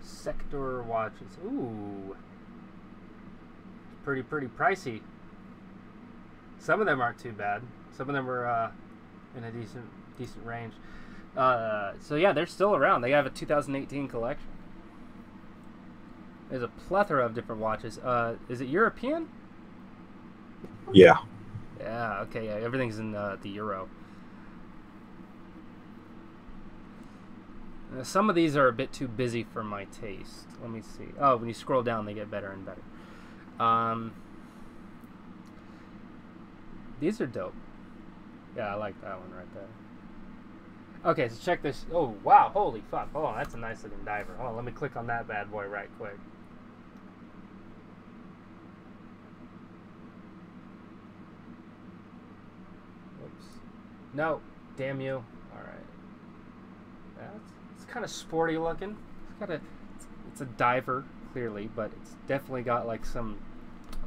Sector watches. Ooh. Pretty pricey. Some of them aren't too bad. Some of them are in a decent range. So yeah, they're still around. They have a 2018 collection. There's a plethora of different watches. Is it European? Yeah. Yeah, okay, yeah, everything's in the euro. Some of these are a bit too busy for my taste. Let me see. Oh, when you scroll down, they get better and better. These are dope. Yeah, I like that one right there. Okay, so check this. Oh, wow. Holy fuck. Hold on. That's a nice looking diver. Hold on. Let me click on that bad boy right quick. Whoops. No. Damn you. All right. Yeah, it's kind of sporty looking. It's a diver, clearly, but it's definitely got like some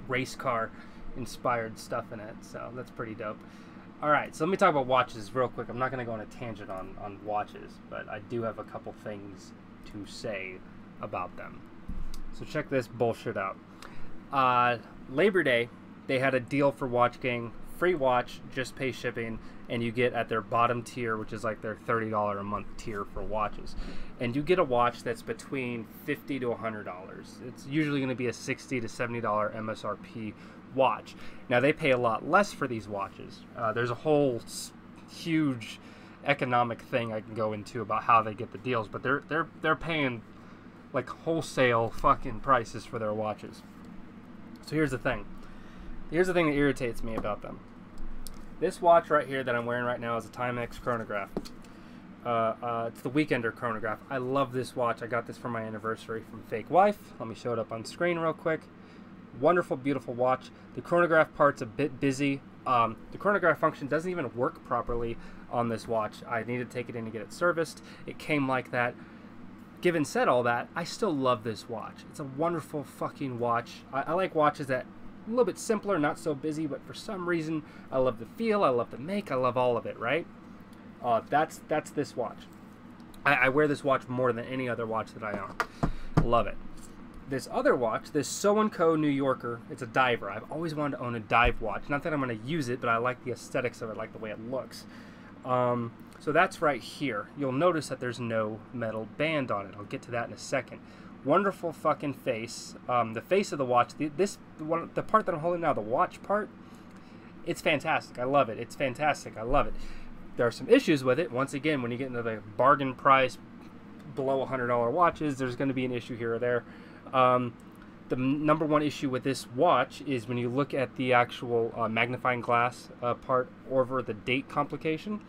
race car inspired stuff in it, so that's pretty dope. All right, so let me talk about watches real quick. I'm not going to go on a tangent on watches, but I do have a couple things to say about them. So check this bullshit out. Labor Day, they had a deal for Watch Gang, free watch, just pay shipping, and you get at their bottom tier, which is like their $30 a month tier for watches. And you get a watch that's between $50 to $100. It's usually going to be a $60 to $70 MSRP watch. Now they pay a lot less for these watches. There's a whole huge economic thing I can go into about how they get the deals, but they're paying like wholesale fucking prices for their watches. So here's the thing. Here's the thing that irritates me about them. This watch right here that I'm wearing right now is a Timex chronograph. It's the Weekender chronograph. I love this watch. I got this for my anniversary from Fake Wife. Let me show it up on screen real quick. Wonderful, beautiful watch. The chronograph part's a bit busy. The chronograph function doesn't even work properly on this watch. I needed to take it in to get it serviced. It came like that. Given said all that, I still love this watch. It's a wonderful fucking watch. I like watches that a little bit simpler, not so busy, but for some reason, I love the feel, I love the make, I love all of it, right? That's this watch. I wear this watch more than any other watch that I own. Love it. This other watch, this So & Co. New Yorker, it's a diver. I've always wanted to own a dive watch. Not that I'm going to use it, but I like the aesthetics of it, I like the way it looks. So that's right here. You'll notice that there's no metal band on it. I'll get to that in a second. Wonderful fucking face. The face of the watch, the part that I'm holding now, the watch part, it's fantastic. I love it. It's fantastic. I love it. There are some issues with it. Once again, when you get into the bargain price, below $100 watches, there's going to be an issue here or there. The number one issue with this watch is when you look at the actual magnifying glass part over the date complication,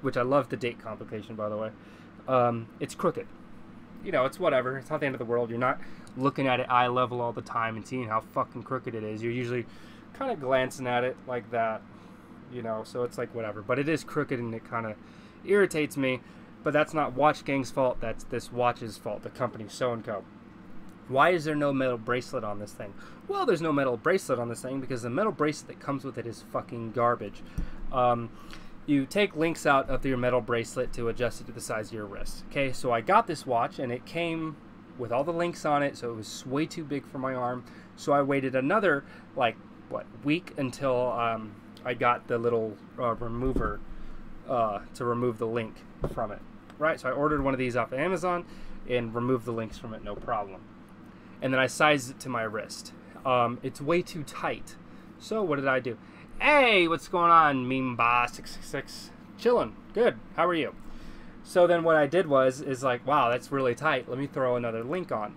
which I love the date complication, by the way. It's crooked. You know, it's whatever. It's not the end of the world. You're not looking at it eye level all the time and seeing how fucking crooked it is. You're usually kind of glancing at it like that, you know, so it's like whatever. But it is crooked and it kind of irritates me. But that's not Watch Gang's fault. That's this watch's fault, the company So & Co. Why is there no metal bracelet on this thing? Well, there's no metal bracelet on this thing because the metal bracelet that comes with it is fucking garbage. You take links out of your metal bracelet to adjust it to the size of your wrist. Okay, so I got this watch and it came with all the links on it, so it was way too big for my arm. So I waited another, like, week until I got the little remover to remove the link from it. Right, so I ordered one of these off of Amazon and removed the links from it, no problem. And then I sized it to my wrist. It's way too tight. So what did I do? Hey, what's going on, Memeba666? Chilling. Good. How are you? So then what I did is like, wow, that's really tight. Let me throw another link on.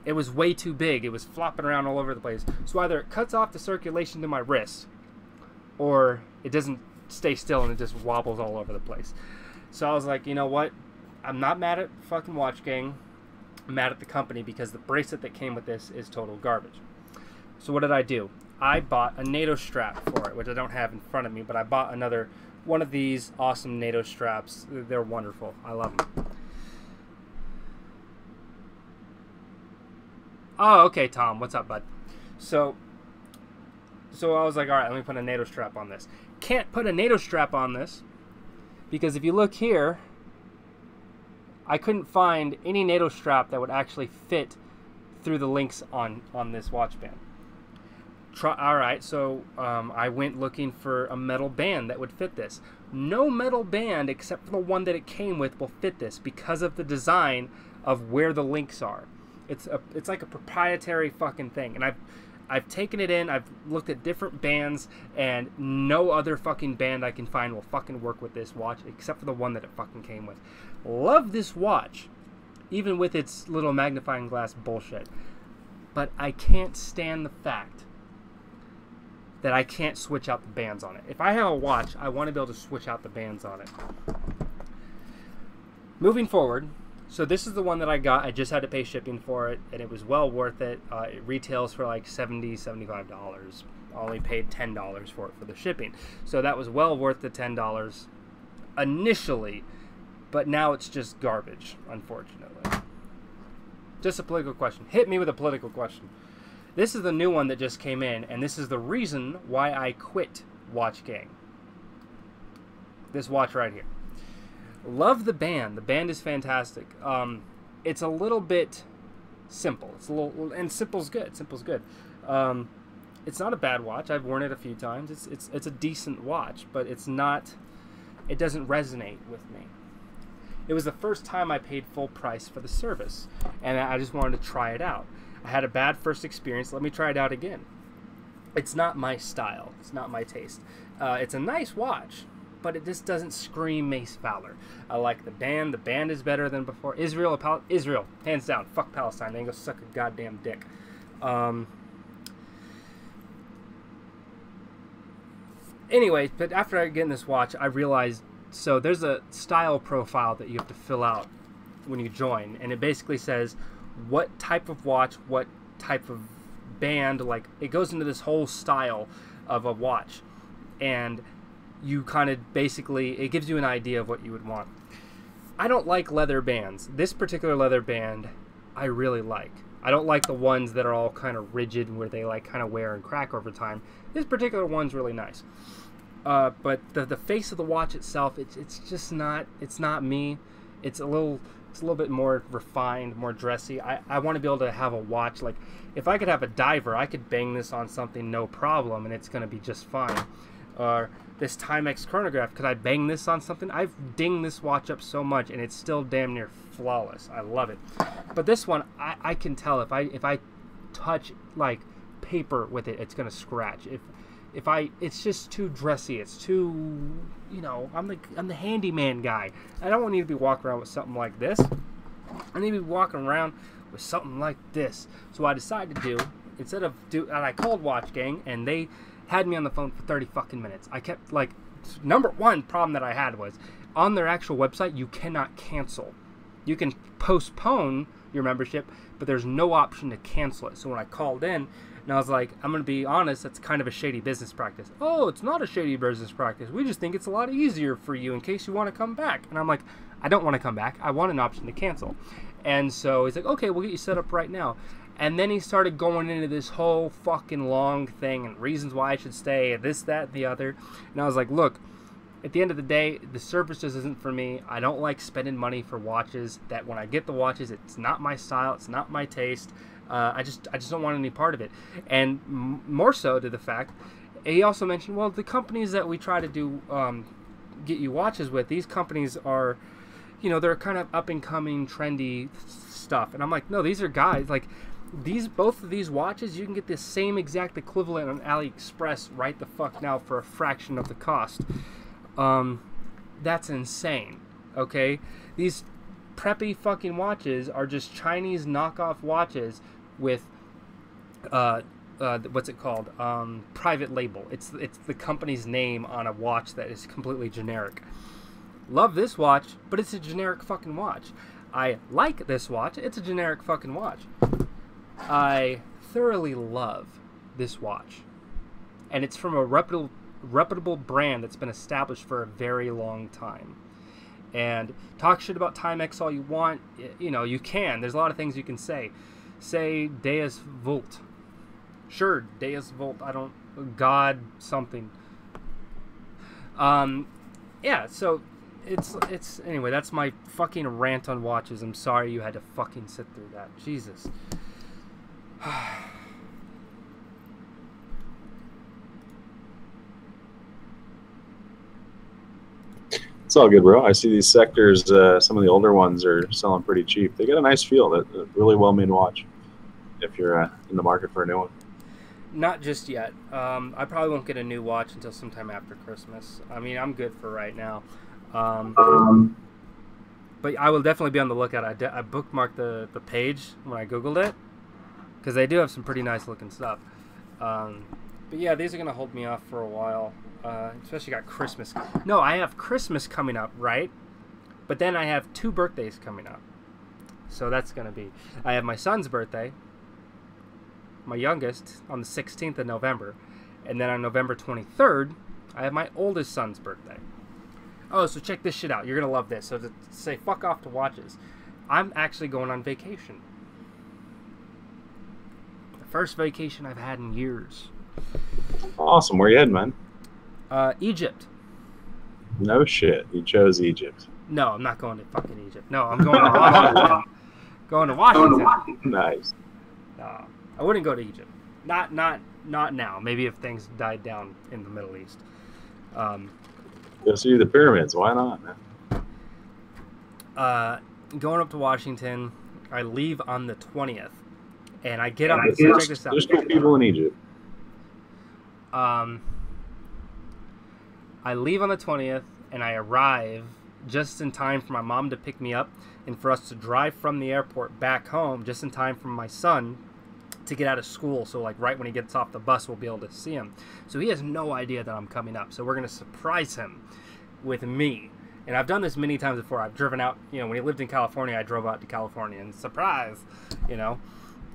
It was way too big. It was flopping around all over the place. So either it cuts off the circulation to my wrist, or it doesn't stay still and it just wobbles all over the place. So I was like, you know what? I'm not mad at fucking Watch Gang. I'm mad at the company because the bracelet that came with this is total garbage. So what did I do? I bought a NATO strap for it, which I don't have in front of me, but I bought another one of these awesome NATO straps. They're wonderful. I love them. Oh, okay, Tom. What's up, bud? So I was like, all right, let me put a NATO strap on this. Can't put a NATO strap on this because if you look here, I couldn't find any NATO strap that would actually fit through the links on this watch band. All right, so I went looking for a metal band that would fit this. No metal band except for the one that it came with will fit this because of the design of where the links are. It's like a proprietary fucking thing, and I've taken it in, I've looked at different bands, and no other fucking band I can find will fucking work with this watch, except for the one that it fucking came with. Love this watch, even with its little magnifying glass bullshit. But I can't stand the fact that I can't switch out the bands on it. If I have a watch, I want to be able to switch out the bands on it. Moving forward, so this is the one that I got. I just had to pay shipping for it, and it was well worth it. It retails for like $70, $75. I only paid $10 for it for the shipping. So that was well worth the $10 initially, but now it's just garbage, unfortunately. Just a political question. Hit me with a political question. This is the new one that just came in, and this is the reason why I quit Watch Gang. This watch right here. Love the band. The band is fantastic. It's a little bit simple. It's a little, and simple's good. Simple's good. It's not a bad watch. I've worn it a few times. It's a decent watch, but it's not. It doesn't resonate with me. It was the first time I paid full price for the service, and I just wanted to try it out. I had a bad first experience. Let me try it out again. It's not my style. It's not my taste. It's a nice watch, but it just doesn't scream Mace Fowler. I like the band. The band is better than before. Israel, hands down. Fuck Palestine. They can go suck a goddamn dick. Anyway, but after I get in this watch, I realized, so there's a style profile that you have to fill out when you join, and it basically says what type of watch, what type of band, like it goes into this whole style of a watch, and you kind of basically, it gives you an idea of what you would want. I don't like leather bands. This particular leather band I really like. I don't like the ones that are all kind of rigid where they like kind of wear and crack over time. This particular one's really nice. But the face of the watch itself, it's just not, it's not me. It's a little bit more refined, more dressy. I want to be able to have a watch, like if I could have a diver, I could bang this on something no problem and it's going to be just fine. Or this Timex chronograph, could I bang this on something? I've dinged this watch up so much and it's still damn near flawless. I love it. But this one, I can tell if I touch like paper with it, it's going to scratch. It's just too dressy. It's too, you know, I'm the handyman guy. I don't need to be walking around with something like this. I need to be walking around with something like this. So what I decided to do, instead of and I called Watch Gang, and they had me on the phone for 30 fucking minutes. I kept, like, number one problem that I had was, on their actual website, you cannot cancel. You can postpone your membership, but there's no option to cancel it. So when I called in, and I was like, I'm going to be honest, that's kind of a shady business practice. Oh, it's not a shady business practice. We just think it's a lot easier for you in case you want to come back. And I'm like, I don't want to come back. I want an option to cancel. And so he's like, okay, we'll get you set up right now. And then he started going into this whole fucking long thing and reasons why I should stay, this, that, and the other. And I was like, look, at the end of the day, the service just isn't for me. I don't like spending money for watches that when I get the watches, it's not my style, it's not my taste. I just don't want any part of it. And more so to the fact, he also mentioned, well, the companies that we try to do get you watches with, these companies are, you know, they're kind of up and coming, trendy stuff. And I'm like, no, these are guys like both of these watches. You can get the same exact equivalent on AliExpress right the fuck now for a fraction of the cost. That's insane. Okay, these preppy fucking watches are just Chinese knockoff watches with what's it called? Private label. It's the company's name on a watch that is completely generic. Love this watch, but it's a generic fucking watch. I like this watch. It's a generic fucking watch. I thoroughly love this watch, and it's from a reputable brand that's been established for a very long time. And talk shit about Timex all you want, you know, you can. There's a lot of things you can say. Say Deus Vult. Sure, Deus Vult. I don't, God something. Yeah, so it's anyway, that's my fucking rant on watches. I'm sorry you had to fucking sit through that. Jesus. It's all good, bro. I see these sectors, some of the older ones are selling pretty cheap. They get a nice feel. That really well-made watch if you're in the market for a new one. Not just yet. I probably won't get a new watch until sometime after Christmas. I mean, I'm good for right now. But I will definitely be on the lookout. I bookmarked the page when I Googled it, because they do have some pretty nice looking stuff. But yeah, these are going to hold me off for a while. Especially got Christmas. No, I have Christmas coming up, right? But then I have 2 birthdays coming up. So that's going to be... I have my son's birthday, my youngest, on the 16th of November. And then on November 23rd, I have my oldest son's birthday. Oh, so check this shit out. You're going to love this. So to say fuck off to watches, I'm actually going on vacation. The first vacation I've had in years. Awesome. Where you heading, man? Egypt. No shit. You chose Egypt. No, I'm not going to fucking Egypt. No, I'm going to Washington. Going to Washington. Nice. No, I wouldn't go to Egypt. Not now. Maybe if things died down in the Middle East. Go see the pyramids. Why not, man? Going up to Washington. I leave on the 20th, and I get up. So check this out. There's no people in Egypt. I leave on the 20th, and I arrive just in time for my mom to pick me up, and for us to drive from the airport back home just in time for my son to get out of school. So like right when he gets off the bus, we'll be able to see him. So he has no idea that I'm coming up. So we're going to surprise him with me. And I've done this many times before. I've driven out, you know, when he lived in California, I drove out to California and surprise, you know.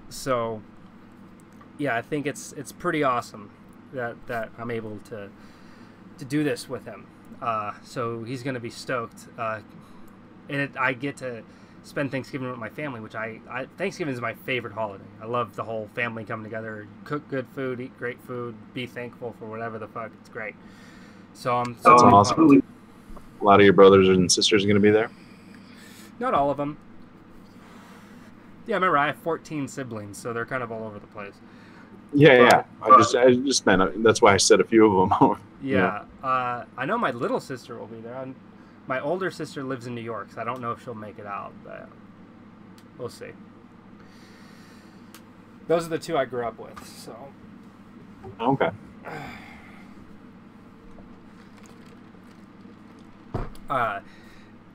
So yeah, I think it's pretty awesome that I'm able to do this with him. So he's going to be stoked. And I get to spend Thanksgiving with my family, which Thanksgiving is my favorite holiday. I love the whole family coming together, cook good food, eat great food, be thankful for whatever the fuck. It's great. So I'm That's awesome. A lot of your brothers and sisters are going to be there? Not all of them. Yeah, remember, I have 14 siblings, so they're kind of all over the place. Yeah. I just meant, that's why I said a few of them. Yeah. I know my little sister will be there. My older sister lives in New York, so I don't know if she'll make it out, but we'll see. Those are the 2 I grew up with, so. Okay.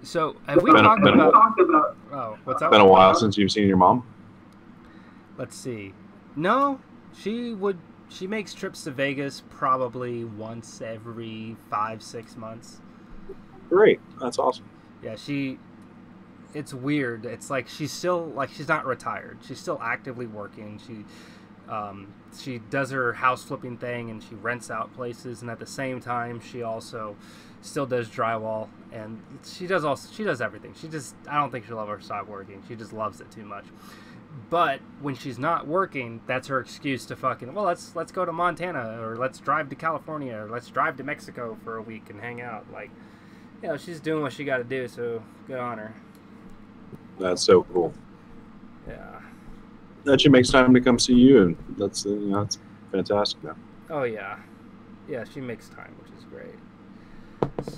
So have we talked about? Oh, what's up? Been a while since you've seen your mom? Let's see. No, she makes trips to Vegas probably once every 5-6 months. Great. That's awesome. Yeah, it's weird. It's like she's still, like, she's not retired. She's still actively working. She does her house flipping thing, and she rents out places, and at the same time she also still does drywall, and she does everything. I don't think she'll ever stop working. She just loves it too much. But when she's not working, that's her excuse to fucking, well, let's go to Montana, or let's drive to California, or let's drive to Mexico for a week and hang out. Like, you know, she's doing what she got to do, so good on her. That's so cool. Yeah. That she makes time to come see you, and that's that's fantastic, man. Oh yeah, yeah. She makes time, which is great.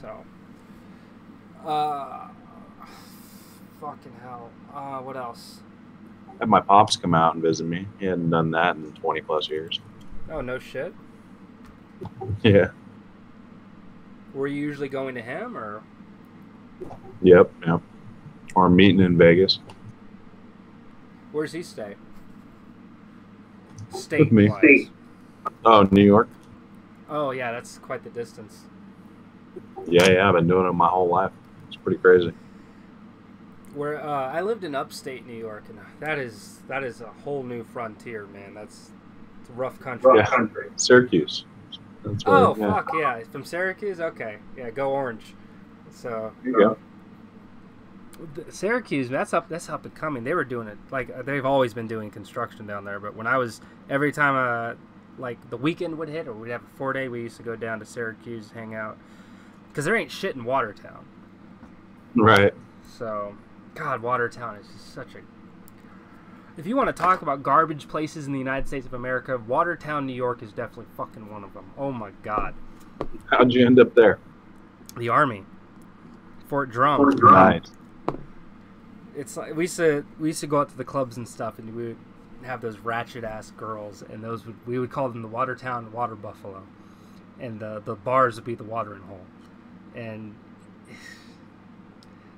So, fucking hell. What else? I had my pops come out and visit me. He hadn't done that in 20 plus years. Oh, no shit. Yeah. Were you usually going to him, or? Yep. Or meeting in Vegas. Where's he stay? With me. State. Oh, New York. Oh yeah, that's quite the distance. Yeah. I've been doing it my whole life. It's pretty crazy. Where I lived in upstate New York, and that is a whole new frontier, man. It's a rough country. Yeah. Syracuse. That's where, oh fuck yeah! From Syracuse, okay, yeah, go Orange. So there you go. Syracuse, that's up and coming. They were doing it, like, they've always been doing construction down there. But when I was, every time like the weekend would hit, or we'd have a 4-day, we used to go down to Syracuse, hang out, because there ain't shit in Watertown. Right. So, God, Watertown is just such a. If you want to talk about garbage places in the United States of America, Watertown, New York is definitely fucking one of them. Oh my God. How'd you end up there? The Army. Fort Drum. Nice. It's like we used to go out to the clubs and stuff, and have those ratchet ass girls, and we would call them the Watertown Water Buffalo, and the bars would be the watering hole, and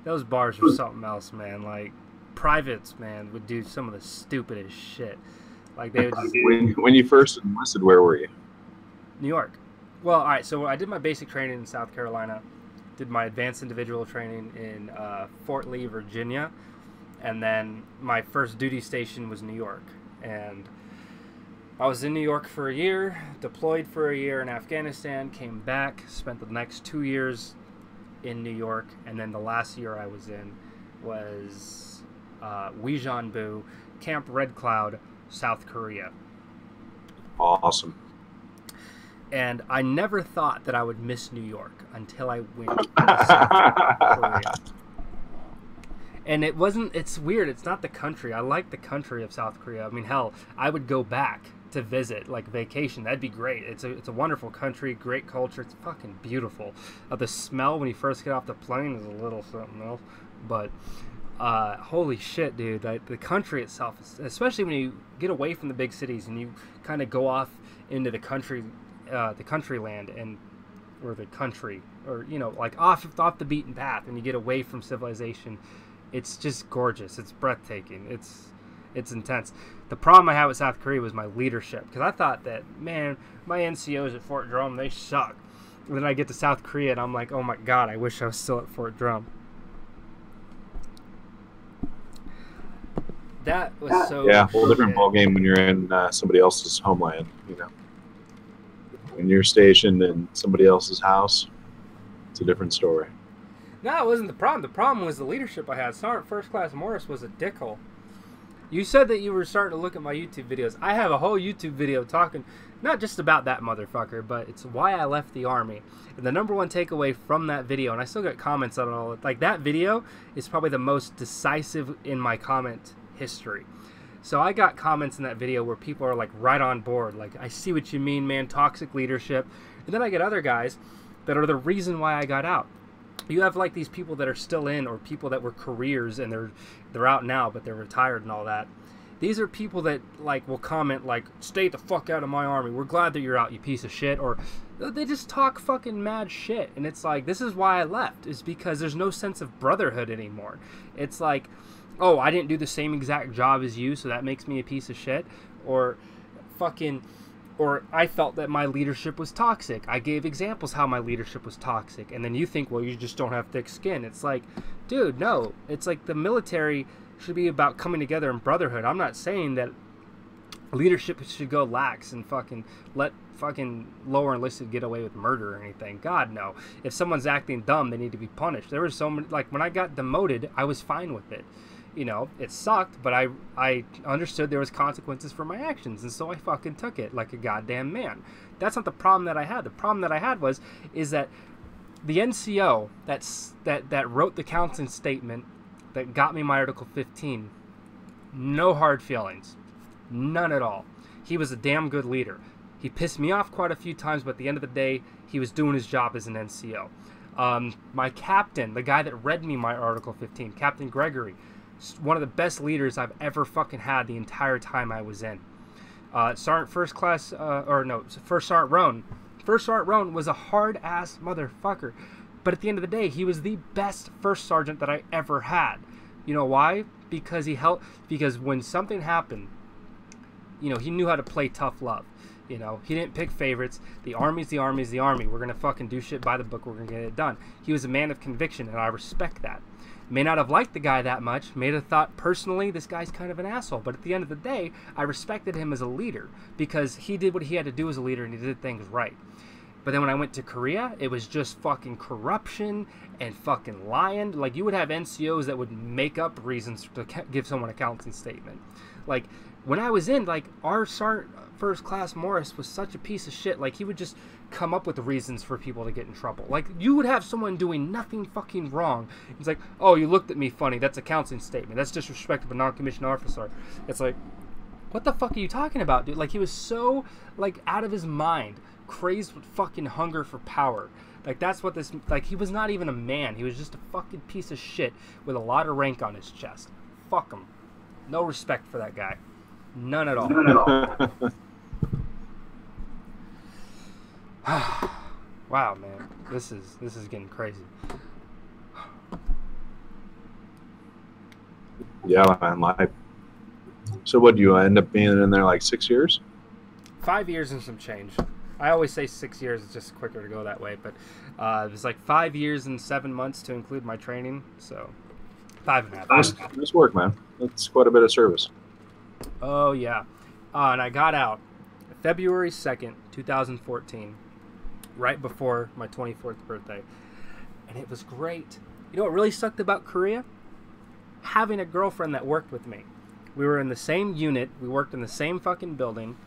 those bars were something else, man. Like privates, man, would do some of the stupidest shit. Like they would just when you first enlisted, where were you? New York. Well, all right. So I did my basic training in South Carolina, did my advanced individual training in Fort Lee, Virginia, and then my first duty station was New York. And I was in New York for a year, deployed for a year in Afghanistan, came back, spent the next 2 years in New York, and then the last year I was in was Uijeonbu, Camp Red Cloud, South Korea. Awesome. And I never thought that I would miss New York until I went to South Korea. And it's weird. It's not the country. I like the country of South Korea. I mean, hell, I would go back to visit, like vacation. That'd be great. It's a wonderful country, great culture. It's fucking beautiful. The smell when you first get off the plane is a little something else. But holy shit, dude. The country itself, especially when you get away from the big cities and you kind of go off into the country land or the country, or like off the beaten path, and you get away from civilization. It's just gorgeous. It's breathtaking. It's intense. The problem I had with South Korea was my leadership, because I thought that, man, my NCOs at Fort Drum, they suck. And then I get to South Korea and I'm like, oh my god, I wish I was still at Fort Drum. That was so whole different ballgame when you're in somebody else's homeland, When you're stationed in somebody else's house, it's a different story. No, it wasn't the problem. The problem was the leadership I had. Sergeant First Class Morris was a dickhole. You said that you were starting to look at my YouTube videos. I have a whole YouTube video talking not just about that motherfucker, but it's why I left the Army. And the number one takeaway from that video, and I still got comments on it all, like that video is probably the most decisive in my comment history. So I got comments in that video where people are like right on board. Like, I see what you mean, man, toxic leadership. And then I get other guys that are the reason why I got out. You have like these people that are still in, or people that were careers and they're out now, but they're retired and all that. These are people that like will comment like, stay the fuck out of my army. We're glad that you're out, you piece of shit. Or they just talk fucking mad shit. And it's like, this is why I left, is because there's no sense of brotherhood anymore. It's like, oh, I didn't do the same exact job as you, so that makes me a piece of shit. Or I felt that my leadership was toxic. I gave examples how my leadership was toxic. And then you think, well, you just don't have thick skin. It's like, dude, no. It's like the military should be about coming together in brotherhood. I'm not saying that leadership should go lax and fucking let fucking lower enlisted get away with murder or anything. God, no. If someone's acting dumb, they need to be punished. There was so many, like when I got demoted, I was fine with it. It sucked, but I understood there was consequences for my actions, and so I fucking took it like a goddamn man. That's not the problem that I had. The problem that I had is that the NCO that wrote the counseling statement that got me my Article 15, no hard feelings. None at all. He was a damn good leader. He pissed me off quite a few times, but at the end of the day, he was doing his job as an NCO. My captain, the guy that read me my Article 15, Captain Gregory, one of the best leaders I've ever fucking had the entire time I was in. Sergeant First Class, First Sergeant Roan. First Sergeant Roan was a hard-ass motherfucker. But at the end of the day, he was the best first sergeant that I ever had. You know why? Because because when something happened, he knew how to play tough love. He didn't pick favorites. The Army's the Army's the Army. We're going to fucking do shit by the book. We're going to get it done. He was a man of conviction, and I respect that. May not have liked the guy that much, may have thought personally this guy's kind of an asshole, but at the end of the day, I respected him as a leader because he did what he had to do as a leader and he did things right. But then when I went to Korea, it was just fucking corruption and fucking lying. Like, you would have NCOs that would make up reasons to give someone a counseling statement. Like, when I was in, like, our Sergeant First Class Morris was such a piece of shit. Like, he would just come up with reasons for people to get in trouble. Like, you would have someone doing nothing fucking wrong. It's like, oh, you looked at me funny. That's a counseling statement. That's disrespect of a non-commissioned officer. It's like, what the fuck are you talking about, dude? Like, he was so, like, out of his mind, crazed with fucking hunger for power. Like, that's what this, like, he was not even a man. He was just a fucking piece of shit with a lot of rank on his chest. Fuck him. No respect for that guy. None at all. Wow, man, this is getting crazy. Yeah, man. Life. So, what do you end up being in there like 6 years? 5 years and some change. I always say 6 years. It's just quicker to go that way. But it was like 5 years and 7 months to include my training. So 5.5 years. Nice work, man. That's quite a bit of service. Oh, yeah. And I got out February 2nd, 2014, right before my 24th birthday. And it was great. You know what really sucked about Korea? Having a girlfriend that worked with me. We were in the same unit. We worked in the same fucking building.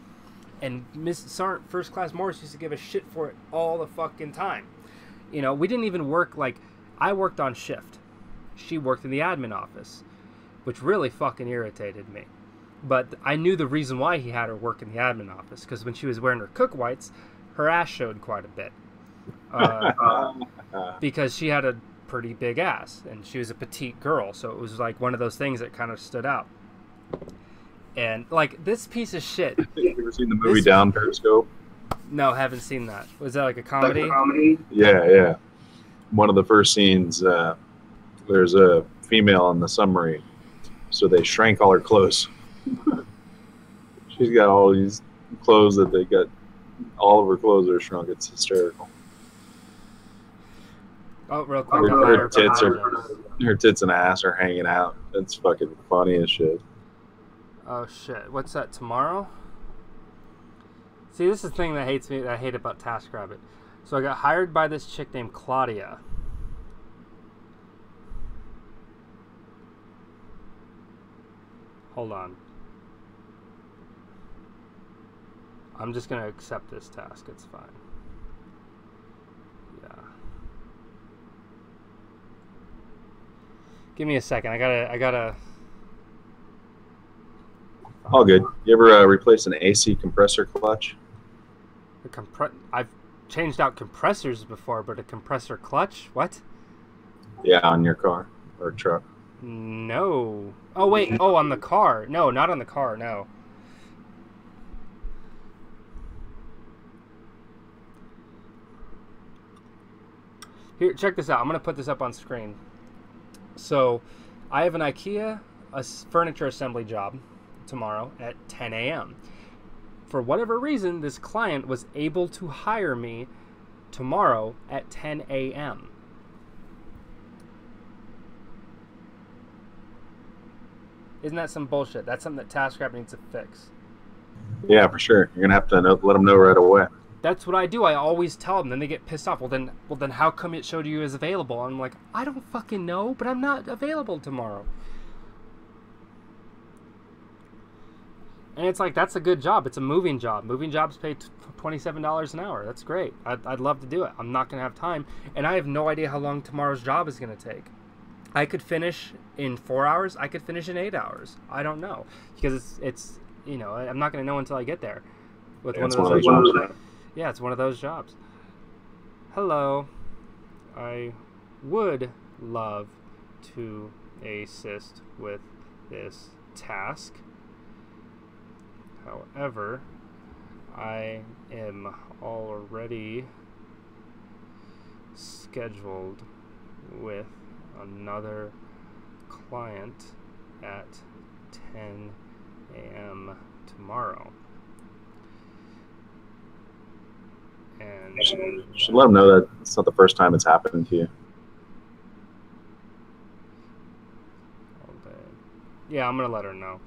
And Miss Sergeant First Class Morris used to give a shit for it all the fucking time. You know, we didn't even work, like, I worked on shift. She worked in the admin office, which really fucking irritated me. But I knew the reason why he had her work in the admin office, because when she was wearing her cook whites, her ass showed quite a bit. Because she had a pretty big ass, and she was a petite girl, so it was like one of those things that kind of stood out. And like this piece of shit. You ever seen the movie Down Periscope? No, haven't seen that. Was that like a comedy? Yeah. One of the first scenes, there's a female on the submarine, so they shrank all her clothes. She's got all these clothes that they got. All of her clothes are shrunk. It's hysterical. Oh, real quick. Her tits and ass are hanging out. It's fucking funny as shit. Oh shit! What's that? Tomorrow? See, this is the thing that I hate about TaskRabbit. So I got hired by this chick named Claudia. Hold on. I'm just gonna accept this task. It's fine. Yeah. Give me a second. I gotta. All good. You ever replace an AC compressor clutch? I've changed out compressors before, but a compressor clutch? What? Yeah, on your car or truck. No. Oh wait. Oh, on the car. No, not on the car. No. Here, check this out. I'm gonna put this up on screen. So, I have an IKEA furniture assembly job tomorrow at 10 a.m. For whatever reason, this client was able to hire me tomorrow at 10 a.m. Isn't that some bullshit? That's something that TaskRabbit needs to fix. Yeah, for sure. You're gonna have to let them know right away. That's what I do. I always tell them. Then they get pissed off. Well, then, how come it showed you as available? I'm like, I don't fucking know, but I'm not available tomorrow. And it's like, that's a good job. It's a moving job. Moving jobs pay $27 an hour. That's great. I'd love to do it. I'm not going to have time. And I have no idea how long tomorrow's job is going to take. I could finish in 4 hours. I could finish in 8 hours. I don't know. Because it's you know, I'm not going to know until I get there. With one of those jobs. Yeah, it's one of those jobs. Hello. I would love to assist with this task. However, I am already scheduled with another client at 10 a.m. tomorrow. And you should let them know that it's not the first time it's happened to you. Yeah, I'm going to let her know.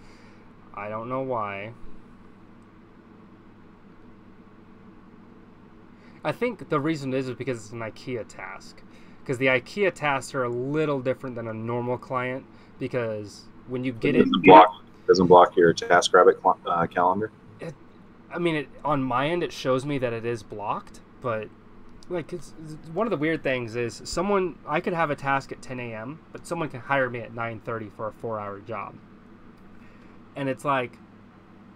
I don't know why. I think the reason is because it's an IKEA task. Because the IKEA tasks are a little different than a normal client. Because when you get it... Doesn't block your TaskRabbit calendar? I mean, on my end, it shows me that it is blocked. But like, it's one of the weird things is I could have a task at 10 a.m., but someone can hire me at 9:30 for a 4-hour job. And it's like...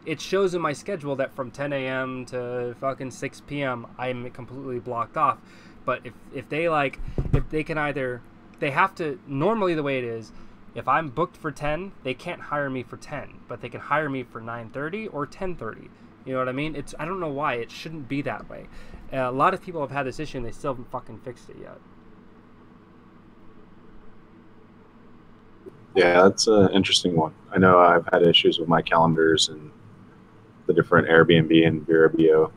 It shows in my schedule that from 10 a.m. to fucking 6 p.m. I'm completely blocked off. But if they can either, they have to, normally the way it is If I'm booked for 10, they can't hire me for 10, but they can hire me for 9:30 or 10:30. You know what I mean? I don't know why. It shouldn't be that way. A lot of people have had this issue and they still haven't fucking fixed it yet. Yeah, that's an interesting one. I know I've had issues with my calendars and the different Airbnb and VRBO.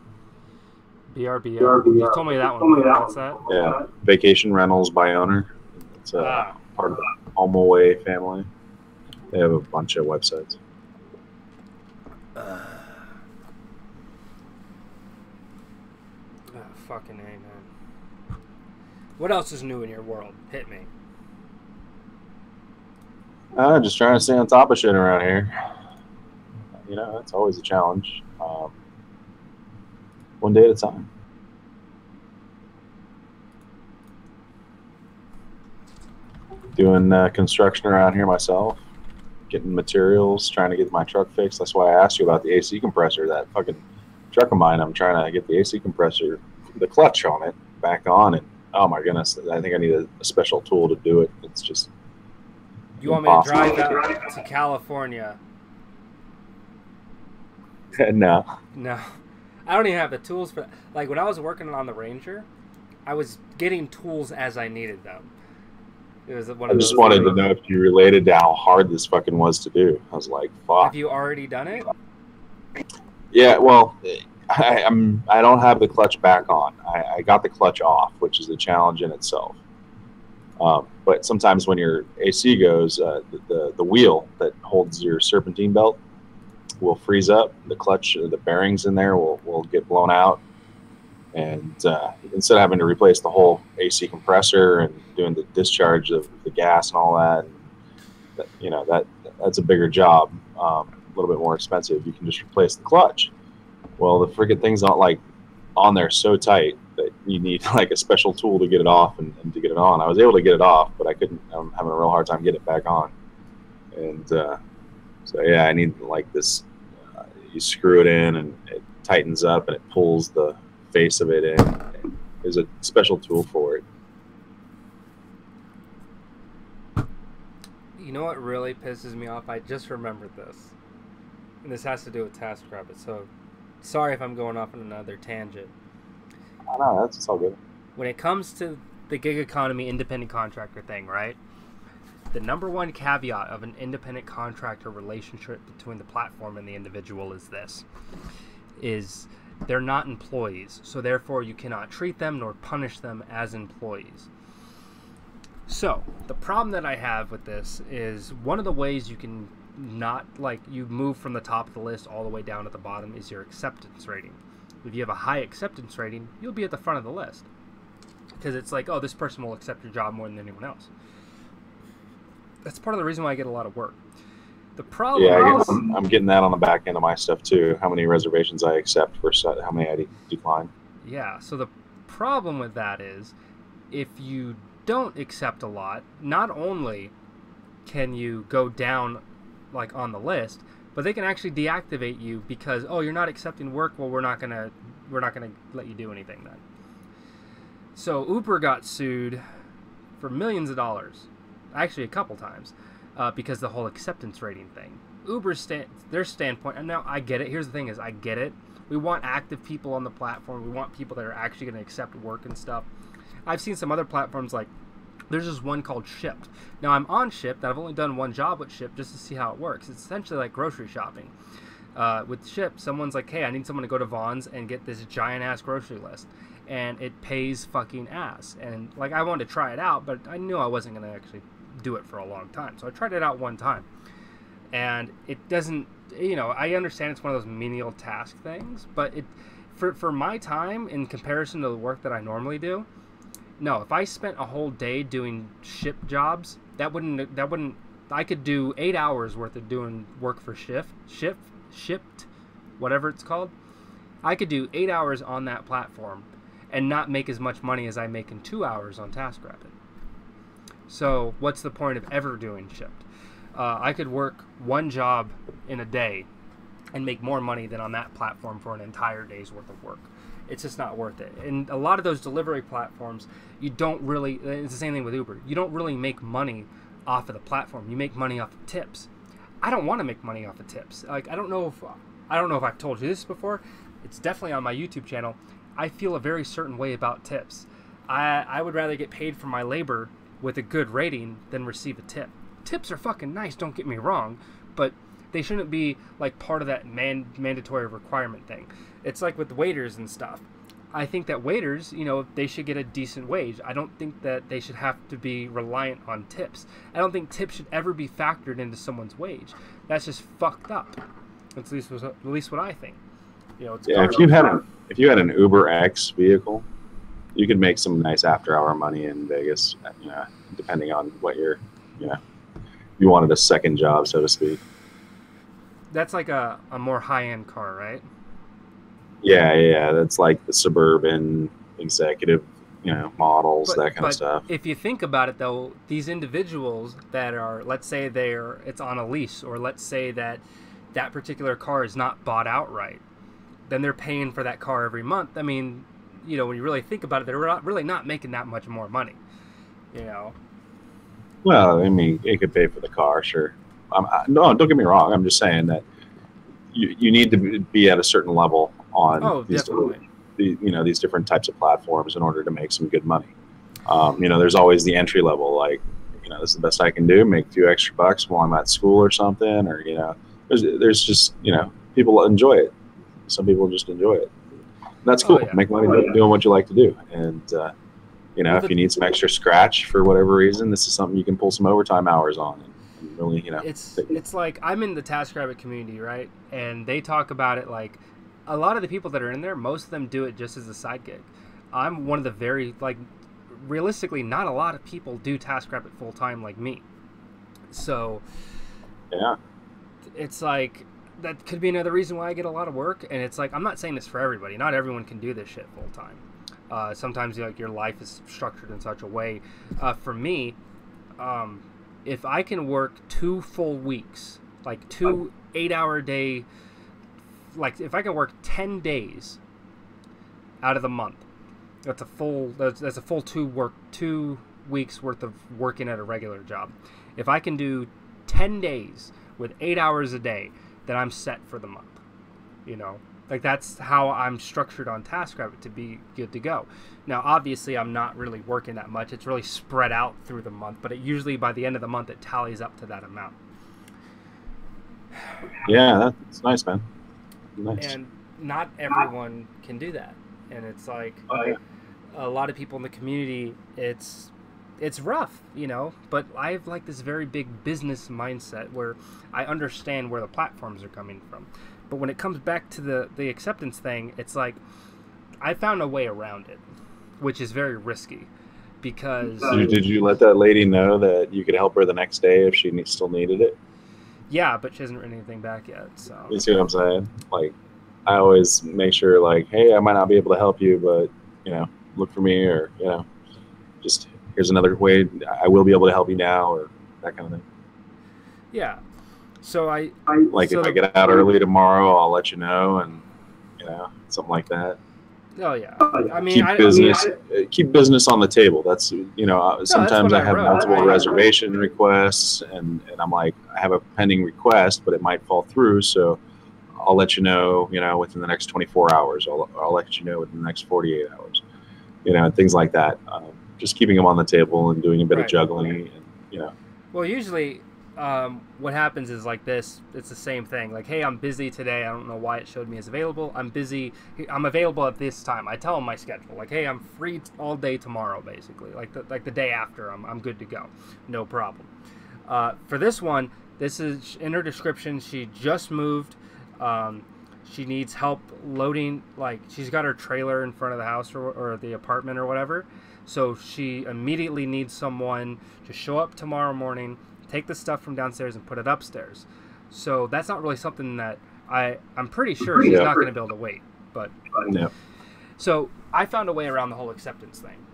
VRBO. You told me that one. What's that? Yeah, vacation rentals by owner. It's part of the Home Away family. They have a bunch of websites. Fucking A, man. What else is new in your world? Hit me. Just trying to stay on top of shit around here. You know, that's always a challenge. One day at a time. Doing construction around here myself. Getting materials, trying to get my truck fixed. That's why I asked you about the AC compressor. That fucking truck of mine, I'm trying to get the AC compressor, the clutch on it, back on. And oh my goodness, I think I need a special tool to do it. It's just You want me to drive out to California? No. No. I don't even have the tools for that. Like, when I was working on the Ranger, I was getting tools as I needed them. It was one of I just wanted to know if you related to how hard this fucking was to do. I was like, fuck. Have you already done it? Yeah, well, I don't have the clutch back on. I got the clutch off, which is a challenge in itself. But sometimes when your AC goes, the wheel that holds your serpentine belt will freeze up. The clutch, the bearings in there will get blown out. And instead of having to replace the whole AC compressor and doing the discharge of the gas and all that, you know, that's a bigger job, a little bit more expensive. You can just replace the clutch. Well, the friggin' thing's not like on there so tight that you need like a special tool to get it off and to get it on. I was able to get it off, but I couldn't. I'm having a real hard time getting it back on. And so yeah, I need like this. You screw it in and it tightens up and it pulls the face of it in. And there's a special tool for it. You know what really pisses me off? I just remembered this. And this has to do with TaskRabbit, so sorry if I'm going off on another tangent. I know, it's all good. When it comes to the gig economy independent contractor thing, right? The number one caveat of an independent contractor relationship between the platform and the individual is this. Is they're not employees, so therefore you cannot treat them nor punish them as employees. So, the problem that I have with this is one of the ways you can not, like, you move from the top of the list all the way down to the bottom is your acceptance rating. If you have a high acceptance rating, you'll be at the front of the list. Because it's like, oh, this person will accept your job more than anyone else. That's part of the reason why I get a lot of work. The problem is... I'm getting that on the back end of my stuff, too. How many reservations I accept versus how many I decline. Yeah, so the problem with that is, if you don't accept a lot, not only can you go down, like, on the list, but they can actually deactivate you because, oh, you're not accepting work, well, we're not gonna let you do anything then. So Uber got sued for millions of dollars, actually a couple times, because the whole acceptance rating thing. Uber's their standpoint, and now I get it. Here's the thing: is I get it. We want active people on the platform. We want people that are actually going to accept work and stuff. I've seen some other platforms like there's this one called Shipt. Now I'm on Shipt. I've only done one job with Shipt just to see how it works. It's essentially like grocery shopping. With Shipt, someone's like, hey, I need someone to go to Vaughn's and get this giant ass grocery list. And it pays fucking ass. And like I wanted to try it out, but I knew I wasn't going to actually do it for a long time. So I tried it out one time. And it doesn't, you know, I understand it's one of those menial task things, but it for my time in comparison to the work that I normally do, no, if I spent a whole day doing Shipt jobs, that wouldn't I could do 8 hours worth of doing work for Shipt, whatever it's called. I could do 8 hours on that platform and not make as much money as I make in 2 hours on TaskRabbit. So what's the point of ever doing Shipt? I could work one job in a day and make more money than on that platform for an entire day's worth of work. It's just not worth it. And a lot of those delivery platforms, you don't really, it's the same thing with Uber, you don't really make money off of the platform. You make money off of tips. I don't want to make money off of tips. Like, I don't know if I've told you this before. It's definitely on my YouTube channel. I feel a very certain way about tips. I would rather get paid for my labor with a good rating than receive a tip. Tips are fucking nice, don't get me wrong, but they shouldn't be like part of that mandatory requirement thing. It's like with waiters and stuff. I think that waiters, you know, they should get a decent wage. I don't think that they should have to be reliant on tips. I don't think tips should ever be factored into someone's wage. That's just fucked up. That's at least what I think. You know, it's yeah. If you had an Uber X vehicle, you could make some nice after-hour money in Vegas. You know, depending on what you're, you know, you wanted a second job, so to speak. That's like a more high-end car, right? Yeah. That's like the suburban executive, you know, models, that kind of stuff. If you think about it, though, these individuals that are, let's say it's on a lease, or let's say that particular car is not bought outright, then they're paying for that car every month. I mean, you know, when you really think about it, they're really not making that much more money, you know? Well, I mean, it could pay for the car, sure. No, don't get me wrong. I'm just saying that you need to be at a certain level on these different types of platforms in order to make some good money. You know, there's always the entry level, like, you know, this is the best I can do, make a few extra bucks while I'm at school or something, or, you know, there's just, you know, people enjoy it. Some people just enjoy it. And that's cool. Make money doing what you like to do. And, you know, if you need some extra scratch for whatever reason, this is something you can pull some overtime hours on. And really, you know. It's like, I'm in the TaskRabbit community, right? And they talk about it like, a lot of the people that are in there, most of them do it just as a side gig. I'm one of the very, like, realistically, not a lot of people do TaskRabbit full time like me. So, yeah, it's like, that could be another reason why I get a lot of work. And it's like, I'm not saying this for everybody. Not everyone can do this shit full time. Sometimes, like, your life is structured in such a way. For me, if I can work 2 full weeks, like 2 8-hour day, like if I can work 10 days out of the month, that's a full 2 weeks worth of working at a regular job. If I can do 10 days with 8 hours a day, then I'm set for the month. You know, like, that's how I'm structured on TaskRabbit to be good to go. Now, obviously, I'm not really working that much. It's really spread out through the month, but it usually by the end of the month it tallies up to that amount. Yeah, that's nice, man. Nice. And not everyone can do that. And it's like, a lot of people in the community, it's rough, you know, but I have like this very big business mindset where I understand where the platforms are coming from. But when it comes back to the acceptance thing, it's like, I found a way around it, which is very risky, because... Did you let that lady know that you could help her the next day if she still needed it? Yeah, but she hasn't written anything back yet, so... You see what I'm saying? Like, I always make sure, like, hey, I might not be able to help you, but, you know, look for me, or, you know, just here's another way I will be able to help you now, or that kind of thing. Yeah. So if I get out early tomorrow, I'll let you know, and, you know, something like that. Oh yeah. I mean, keep business on the table. That's, you know, sometimes I have multiple reservation requests, and I'm like, I have a pending request, but it might fall through, so I'll let you know, within the next 24 hours. I'll let you know within the next 48 hours, and things like that. Just keeping them on the table and doing a bit of juggling, and, Well, usually what happens is like this. It's the same thing. Like, hey, I'm busy today. I don't know why it showed me as available. I'm busy. I'm available at this time. I tell them my schedule. Like, hey, I'm free all day tomorrow, basically. Like the day after, I'm good to go. No problem. For this one, this is in her description. She just moved. She needs help loading. Like, she's got her trailer in front of the house or the apartment or whatever. So she immediately needs someone to show up tomorrow morning, take the stuff from downstairs and put it upstairs. So that's not really something that I'm pretty sure she's not going to be able to wait. But no. So I found a way around the whole acceptance thing.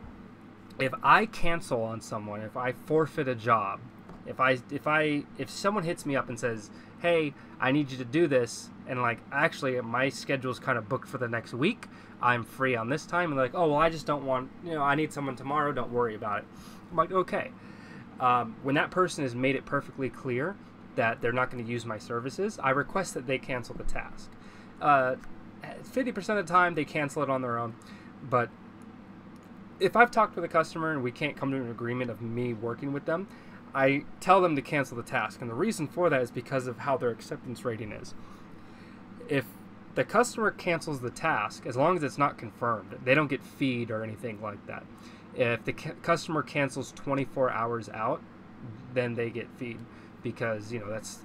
If I cancel on someone, if I forfeit a job, if someone hits me up and says, hey, I need you to do this, and like, actually my schedule's kind of booked for the next week, I'm free on this time, and they're like, oh, well, I just don't want, I need someone tomorrow, don't worry about it. I'm like, okay. When that person has made it perfectly clear that they're not going to use my services, I request that they cancel the task. 50% of the time, they cancel it on their own. But if I've talked with a customer and we can't come to an agreement of me working with them, I tell them to cancel the task. And the reason for that is because of how their acceptance rating is. If the customer cancels the task, as long as it's not confirmed, they don't get feed or anything like that. If the customer cancels 24 hours out, then they get feed, because that's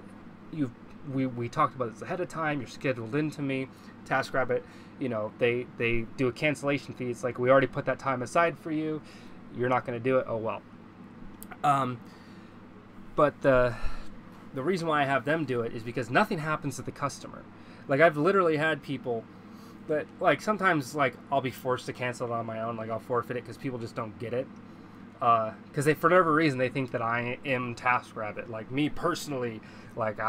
we talked about this ahead of time. You're scheduled into me. TaskRabbit, they do a cancellation fee. It's like, we already put that time aside for you. You're not going to do it. Oh well. But the reason why I have them do it is because nothing happens to the customer. Like, I've literally had people that, like, sometimes, like, I'll be forced to cancel it on my own. Like, I'll forfeit it because people just don't get it. Because they, for whatever reason, they think that I am TaskRabbit. Like, me personally, like,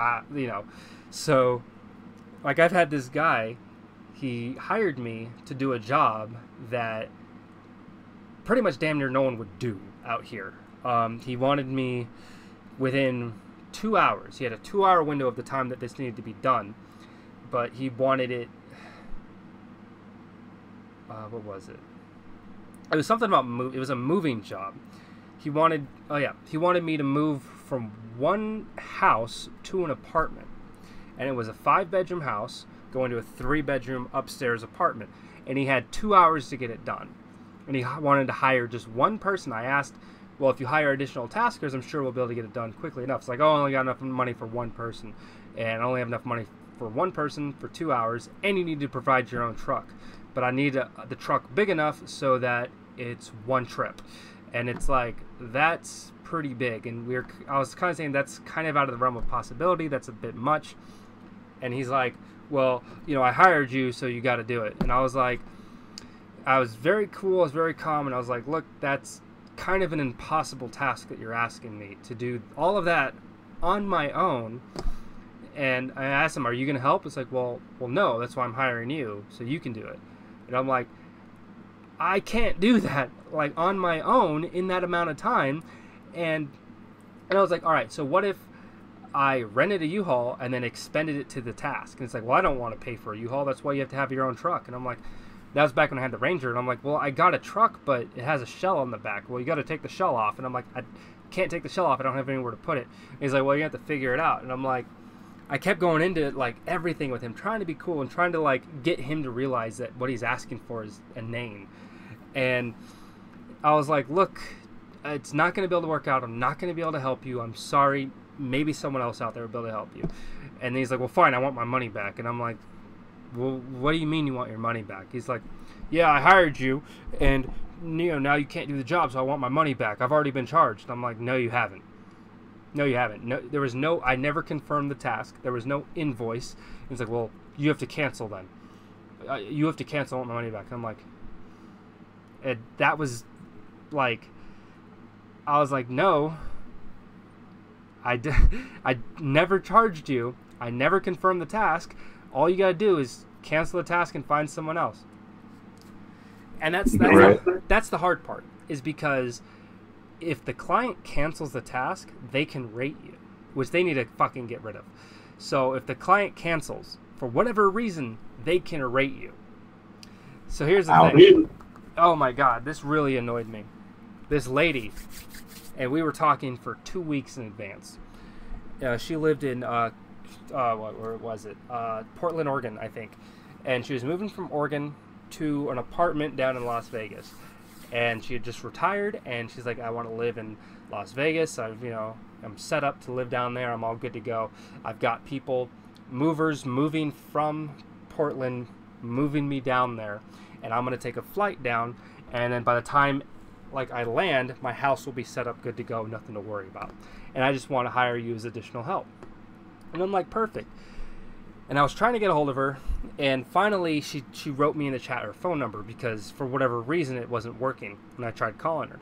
So, like, I've had this guy, he hired me to do a job that pretty much damn near no one would do out here. He wanted me within 2 hours. He had a 2-hour window of the time that this needed to be done. But he wanted it... what was it? It was something about it was a moving job. He wanted me to move from one house to an apartment. And it was a 5-bedroom house going to a 3-bedroom upstairs apartment. And he had 2 hours to get it done. And he wanted to hire just one person. I asked, well, if you hire additional taskers, I'm sure we'll be able to get it done quickly enough. It's like, oh, I only got enough money for one person. And I only have enough money for one person for 2 hours. And you need to provide your own truck. But I need the truck big enough so that it's one trip. And it's like, that's pretty big. And I was kind of saying that's kind of out of the realm of possibility. That's a bit much. And he's like, well, I hired you, so you got to do it. And I was like, I was very cool. I was very calm. And I was like, look, that's kind of an impossible task that you're asking me to do all of that on my own. And I asked him, are you going to help? It's like, well, no, that's why I'm hiring you, so you can do it. And I'm like, I can't do that, like, on my own in that amount of time. And I was like, all right, so what if I rented a U-Haul and then expended it to the task? And it's like, well, I don't want to pay for a U-Haul. That's why you have to have your own truck. And I'm like, that was back when I had the Ranger. And I'm like, well, I got a truck, but it has a shell on the back. Well, you got to take the shell off. And I'm like, I can't take the shell off. I don't have anywhere to put it. And he's like, well, you have to figure it out. And I'm like, I kept going into, like, everything with him, trying to be cool and trying to, like, get him to realize that what he's asking for is inane. And I was like, look, it's not going to be able to work out. I'm not going to be able to help you. I'm sorry. Maybe someone else out there will be able to help you. And he's like, well, fine, I want my money back. And I'm like, well, what do you mean you want your money back? He's like, yeah, I hired you, and now you can't do the job, so I want my money back. I've already been charged. And I'm like, no, you haven't. No, you haven't. No, there was no, I never confirmed the task. There was no invoice. He's like, well, you have to cancel then. You have to cancel. I want my money back. And I'm like, and that was like, I was like, no, I never charged you. I never confirmed the task. All you got to do is cancel the task and find someone else. And that's the hard part, is because if the client cancels the task, they can rate you, which they need to fucking get rid of. So if the client cancels, for whatever reason, they can rate you. So here's the thing. Oh my God, this really annoyed me. This lady, and we were talking for 2 weeks in advance. She lived in, where was it? Portland, Oregon, I think. And she was moving from Oregon to an apartment down in Las Vegas. And she had just retired, and she's like, I want to live in Las Vegas. I'm set up to live down there. I'm all good to go. I've got movers moving from Portland, moving me down there, and I'm going to take a flight down, and then by the time I land, my house will be set up good to go, nothing to worry about. And I just want to hire you as additional help. And I'm like, perfect. And I was trying to get a hold of her, and finally she wrote me in the chat her phone number, because for whatever reason it wasn't working when I tried calling her.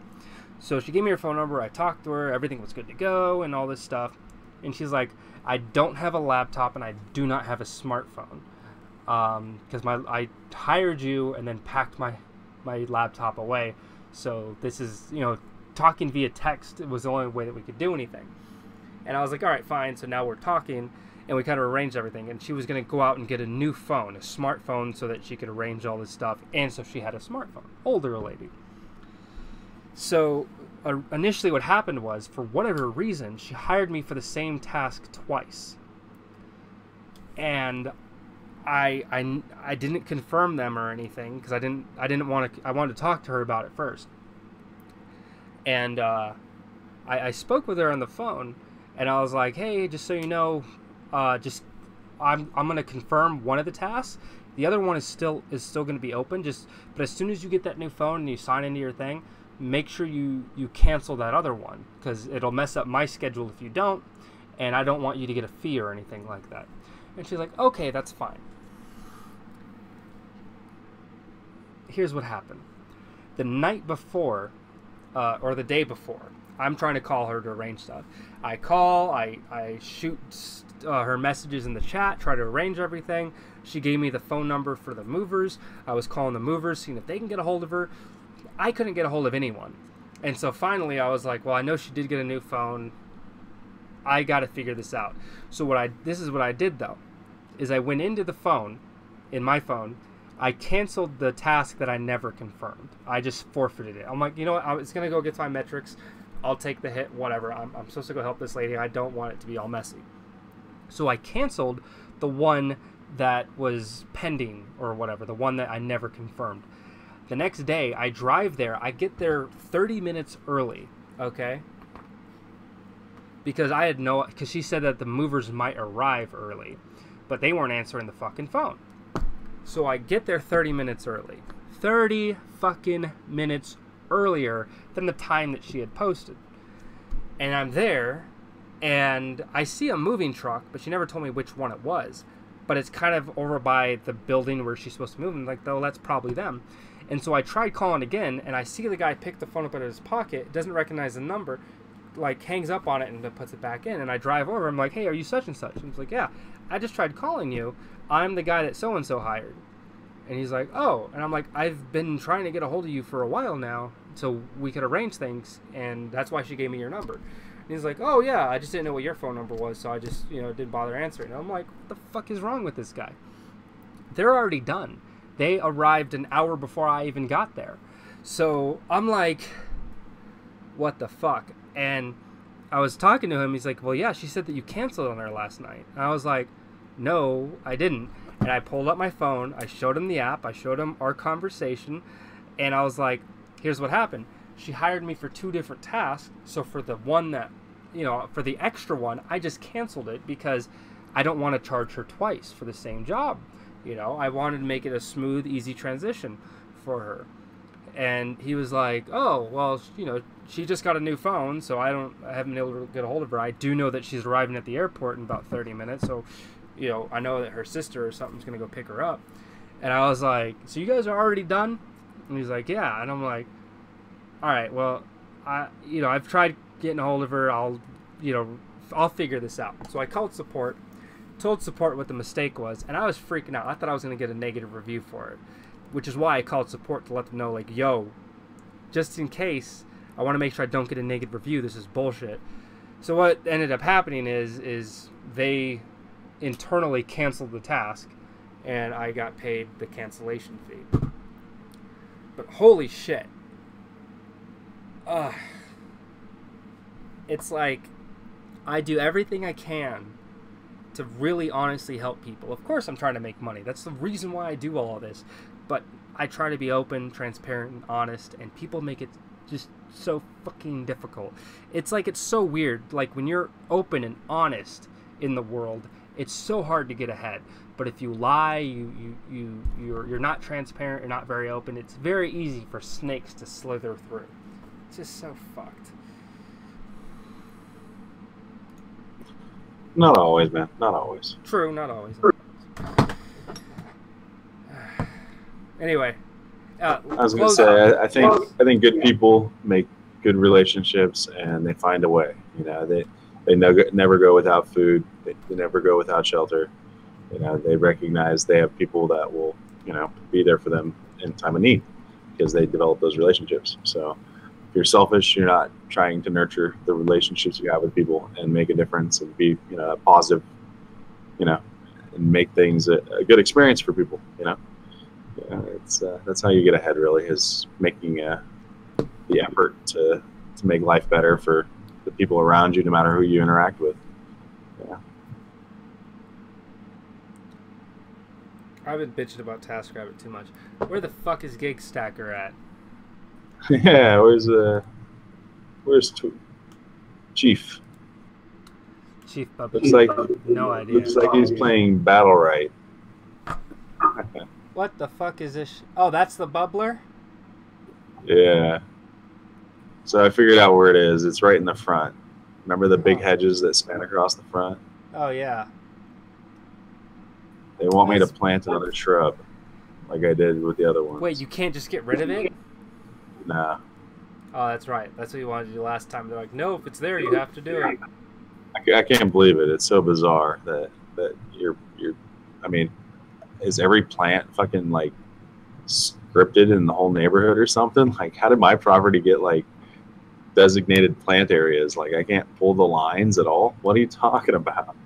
So she gave me her phone number, I talked to her, everything was good to go and all this stuff. And she's like, I don't have a laptop and I do not have a smartphone. Because I hired you and then packed my laptop away. So this is, talking via text was the only way that we could do anything. And I was like, all right, fine. So now we're talking, and we kind of arranged everything. And she was going to go out and get a new phone, a smartphone, so that she could arrange all this stuff. And so she had a smartphone. Older lady. So initially what happened was, for whatever reason, she hired me for the same task twice. And I didn't confirm them or anything, because I wanted to talk to her about it first. And I spoke with her on the phone, and I was like, hey, just so you know, I'm going to confirm one of the tasks. The other one is still going to be open. But as soon as you get that new phone and you sign into your thing, make sure you cancel that other one, because it'll mess up my schedule if you don't, and I don't want you to get a fee or anything like that. And she's like, okay, that's fine. Here's what happened. The night before, or the day before, I'm trying to call her to arrange stuff. I call, I shoot her messages in the chat, try to arrange everything. She gave me the phone number for the movers. I was calling the movers, seeing if they can get a hold of her. I couldn't get a hold of anyone. And so finally I was like, well, I know she did get a new phone. I got to figure this out. So this is what I did, though, is I went into the phone, in my phone, I canceled the task that I never confirmed. I just forfeited it. I'm like, you know what? I was going to go get my metrics. I'll take the hit, whatever. I'm supposed to go help this lady. I don't want it to be all messy. So I canceled the one that was pending or whatever, the one that I never confirmed. The next day, I drive there. I get there 30 minutes early, okay? Because because she said that the movers might arrive early, but they weren't answering the fucking phone. So I get there 30 minutes early. 30 fucking minutes earlier than the time that she had posted. And I'm there, and I see a moving truck, but she never told me which one it was. But it's kind of over by the building where she's supposed to move. I'm like, though, that's probably them. And so I tried calling again, and I see the guy pick the phone up out of his pocket, doesn't recognize the number, like hangs up on it and then puts it back in. And I drive over. I'm like, hey, are you such and such? And he's like, yeah, I just tried calling you. I'm the guy that so-and-so hired. And he's like, oh. And I'm like, I've been trying to get a hold of you for a while now so we could arrange things, and that's why she gave me your number. And he's like, oh, yeah, I just didn't know what your phone number was, so I just, didn't bother answering. And I'm like, what the fuck is wrong with this guy? They're already done. They arrived an hour before I even got there. So I'm like, what the fuck? And I was talking to him. He's like, well, yeah, she said that you canceled on her last night. And I was like, no, I didn't. And I pulled up my phone. I showed him the app. I showed him our conversation. And I was like, here's what happened. She hired me for 2 different tasks. So for the one that, for the extra one, I just canceled it because I don't want to charge her twice for the same job. I wanted to make it a smooth, easy transition for her. And he was like, oh, well, she just got a new phone, so I haven't been able to get a hold of her. I do know that she's arriving at the airport in about 30 minutes, so, I know that her sister or something's going to go pick her up. And I was like, so you guys are already done? And he's like, yeah. And I'm like, all right, well, I've tried getting a hold of her. I'll figure this out. So I called support, told support what the mistake was, and I was freaking out. I thought I was going to get a negative review for it, which is why I called support to let them know, like, yo, just in case, I want to make sure I don't get a negative review. This is bullshit. So what ended up happening is they internally canceled the task, and I got paid the cancellation fee. But holy shit. It's like, I do everything I can to really honestly help people. Of course I'm trying to make money. That's the reason why I do all of this. But I try to be open, transparent, and honest, and people make it just so fucking difficult. It's like, it's so weird. Like, when you're open and honest in the world, it's so hard to get ahead. But if you lie, you're not transparent, you're not very open, it's very easy for snakes to slither through. It's just so fucked. Not always, man. Not always. True, not always. Anyway, I was going to say, I think good people make good relationships, and they find a way. They never go without food. They never go without shelter. They recognize they have people that will, be there for them in time of need, because they develop those relationships. So if you're selfish, you're not trying to nurture the relationships you have with people and make a difference and be, you know, a positive, you know, and make things a good experience for people, you know. Yeah, it's that's how you get ahead, really, is making the effort to make life better for the people around you, no matter who you interact with. Yeah. I've been bitching about TaskRabbit too much. Where the fuck is Gig Stacker at? Yeah, where's Chief? Chief Puppet. Looks like No idea. Looks like he's playing Battle Right. What the fuck is this? Oh, that's the bubbler? Yeah. So I figured out where it is. It's right in the front. Remember the big hedges that span across the front? Oh, yeah. They want me to plant another shrub, like I did with the other ones. Wait, you can't just get rid of it? Nah. Oh, that's right. That's what you wanted to do last time. They're like, no, if it's there, you have to do it. I can't believe it. It's so bizarre that you're. I mean, is every plant fucking like scripted in the whole neighborhood or something? Like, how did my property get like designated plant areas? Like, I can't pull the lines at all. What are you talking about?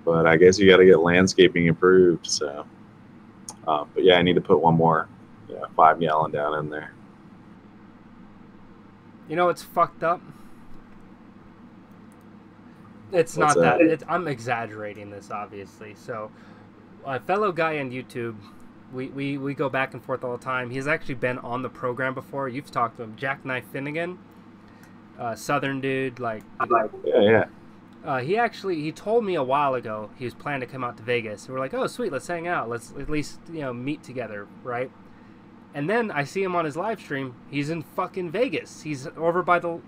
But I guess you got to get landscaping improved. So, but yeah, I need to put one more 5 gallon down in there. You know what's fucked up? It's What's not that. that? I'm exaggerating this, obviously. So, a fellow guy on YouTube, we go back and forth all the time. He's actually been on the program before. You've talked to him. Jackknife Finnegan, Southern dude. Like, Yeah. he told me a while ago he was planning to come out to Vegas. We're like, oh, sweet, let's hang out. Let's at least, meet together, right? And then I see him on his live stream. He's in fucking Vegas. He's over by the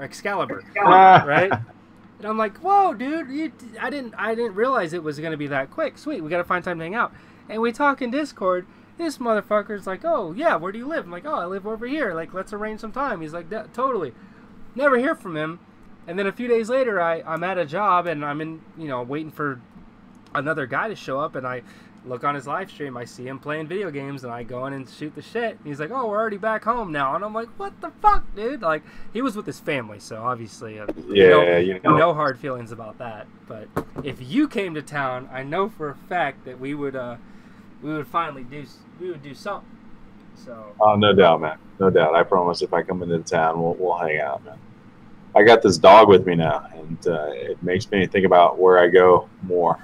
Excalibur, right? And I'm like, whoa, dude! I didn't realize it was gonna be that quick. Sweet, we gotta find time to hang out. And we talk in Discord. This motherfucker's like, oh yeah, where do you live? I'm like, oh, I live over here. Like, let's arrange some time. He's like, totally. Never hear from him. And then a few days later, I'm at a job and I'm in, waiting for another guy to show up, and I look on his live stream, I see him playing video games, and I go in and shoot the shit. He's like, oh, we're already back home now. And I'm like, what the fuck, dude? Like, he was with his family, so obviously, no hard feelings about that. But if you came to town, I know for a fact that we would finally do something. So. Oh, no doubt, man. No doubt. I promise if I come into town, we'll hang out, man. I got this dog with me now, and it makes me think about where I go more,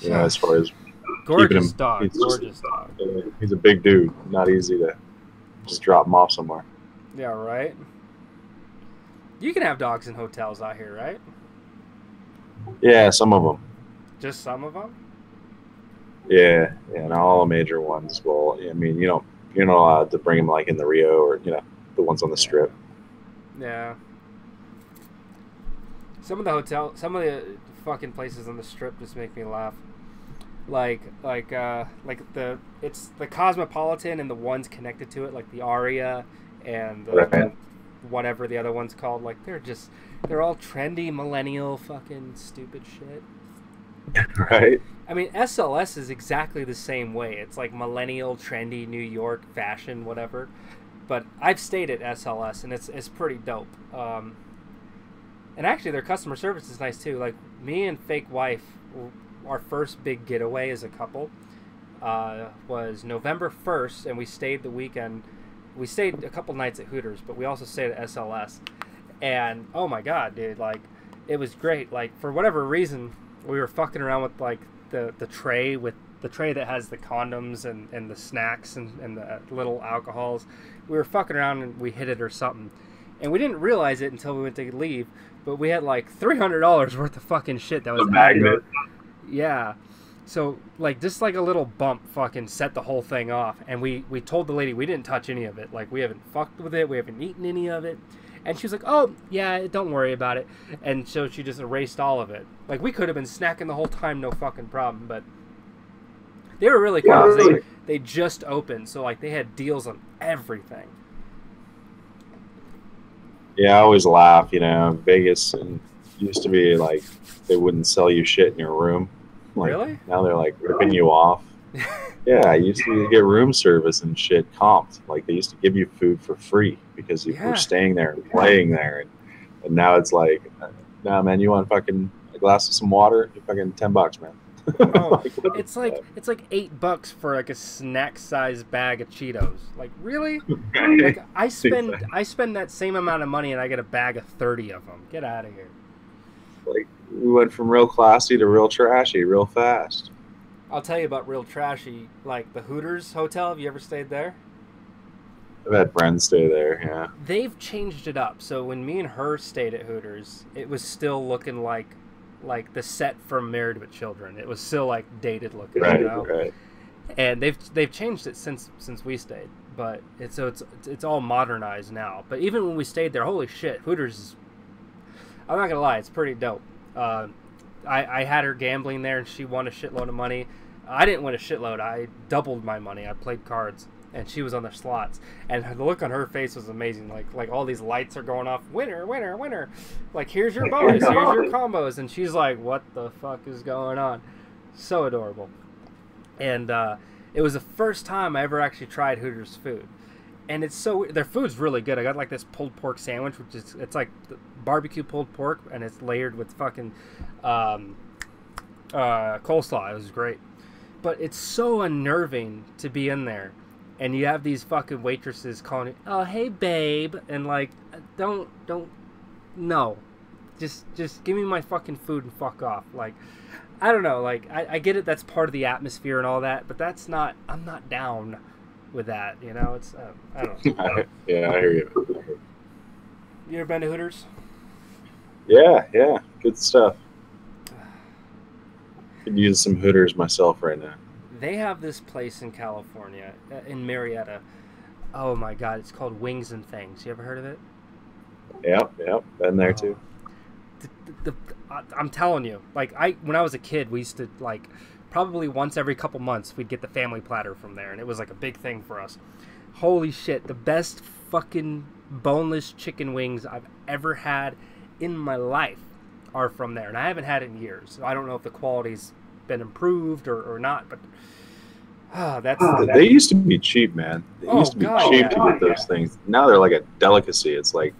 as far as gorgeous him, dog. Gorgeous dog. He's a big dude. Not easy to just drop him off somewhere. Yeah, right? You can have dogs in hotels out here, right? Yeah, some of them. Just some of them? Yeah, not all the major ones. Well, I mean, you're not allowed to bring them like in the Rio or the ones on the Strip. Yeah. Some of the fucking places on the Strip just make me laugh. It's the Cosmopolitan and the ones connected to it, like the Aria and whatever the other one's called. Like, they're all trendy millennial fucking stupid shit. Right. I mean, SLS is exactly the same way. It's like millennial, trendy, New York fashion, whatever. But I've stayed at SLS and it's pretty dope. And actually, their customer service is nice too. Like, me and Fake Wife, our first big getaway as a couple was November 1st, and we stayed the weekend. We stayed a couple nights at Hooters, but we also stayed at SLS. And oh my god, dude, like, it was great. Like, for whatever reason, we were fucking around with like the tray that has the condoms and the snacks and the little alcohols. We were fucking around and we hit it or something. And we didn't realize it until we went to leave, but we had like $300 worth of fucking shit that was added. Yeah. So, like, just like a little bump fucking set the whole thing off. And we told the lady we didn't touch any of it. Like, we haven't fucked with it. We haven't eaten any of it. And she was like, oh, yeah, don't worry about it. And so she just erased all of it. Like, we could have been snacking the whole time, no fucking problem. But they were really cool. Yeah, they just opened. So, like, they had deals on everything. Yeah, I always laugh, Vegas and used to be like they wouldn't sell you shit in your room. Like, really? Now they're like ripping you off. Yeah, I used to get room service and shit comped. Like they used to give you food for free because you were Yeah. staying there and playing there, and now it's like, nah, man, you want fucking a glass of some water? You fucking $10, man. Oh, Like, what the it's like $8 for like a snack size bag of Cheetos. Like really? fuck? Like I spend Exactly. that same amount of money and I get a bag of 30 of them. Get out of here. Like we went from real classy to real trashy real fast. I'll tell you about real trashy, like the Hooters Hotel. Have you ever stayed there? I've had friends stay there. Yeah. They've changed it up. So when me and her stayed at Hooters, it was still looking like the set from Married with Children. It was still like dated looking, Right. you know. Right. And they've changed it since we stayed. But it's all modernized now. But even when we stayed there, holy shit, Hooters is, I'm not gonna lie, it's pretty dope. I had her gambling there, and she won a shitload of money. I didn't win a shitload. I doubled my money. I played cards, and she was on the slots. And the look on her face was amazing. Like all these lights are going off. Winner, winner, winner. Like here's your bonus. Here's your combos. And she's like, what the fuck is going on? So adorable. And it was the first time I ever actually tried Hooters food. And it's so, their food's really good. I got like this pulled pork sandwich, which is, it's like barbecue pulled pork, and it's layered with fucking coleslaw. It was great. But it's so unnerving to be in there, and you have these fucking waitresses calling you, oh hey babe, and like, don't no, just give me my fucking food and fuck off. Like, I don't know, like I get it, that's part of the atmosphere and all that, but that's not, I'm not down with that, you know. It's I don't know. Yeah, I hear you. You ever been to Hooters? Yeah, yeah, good stuff. Could use some Hooters myself right now. They have this place in California, in Marietta. Oh my god, it's called Wings and Things. You ever heard of it? Yep, yep, been there too. I'm telling you, like when I was a kid, we used to like probably once every couple months we'd get the family platter from there, and it was like a big thing for us. Holy shit, the best fucking boneless chicken wings I've ever had in my life are from there, and I haven't had it in years. I don't know if the quality's been improved or not, but They used to be cheap, man. They Oh, used to be God, cheap yeah. to get those things. Now they're like a delicacy. It's like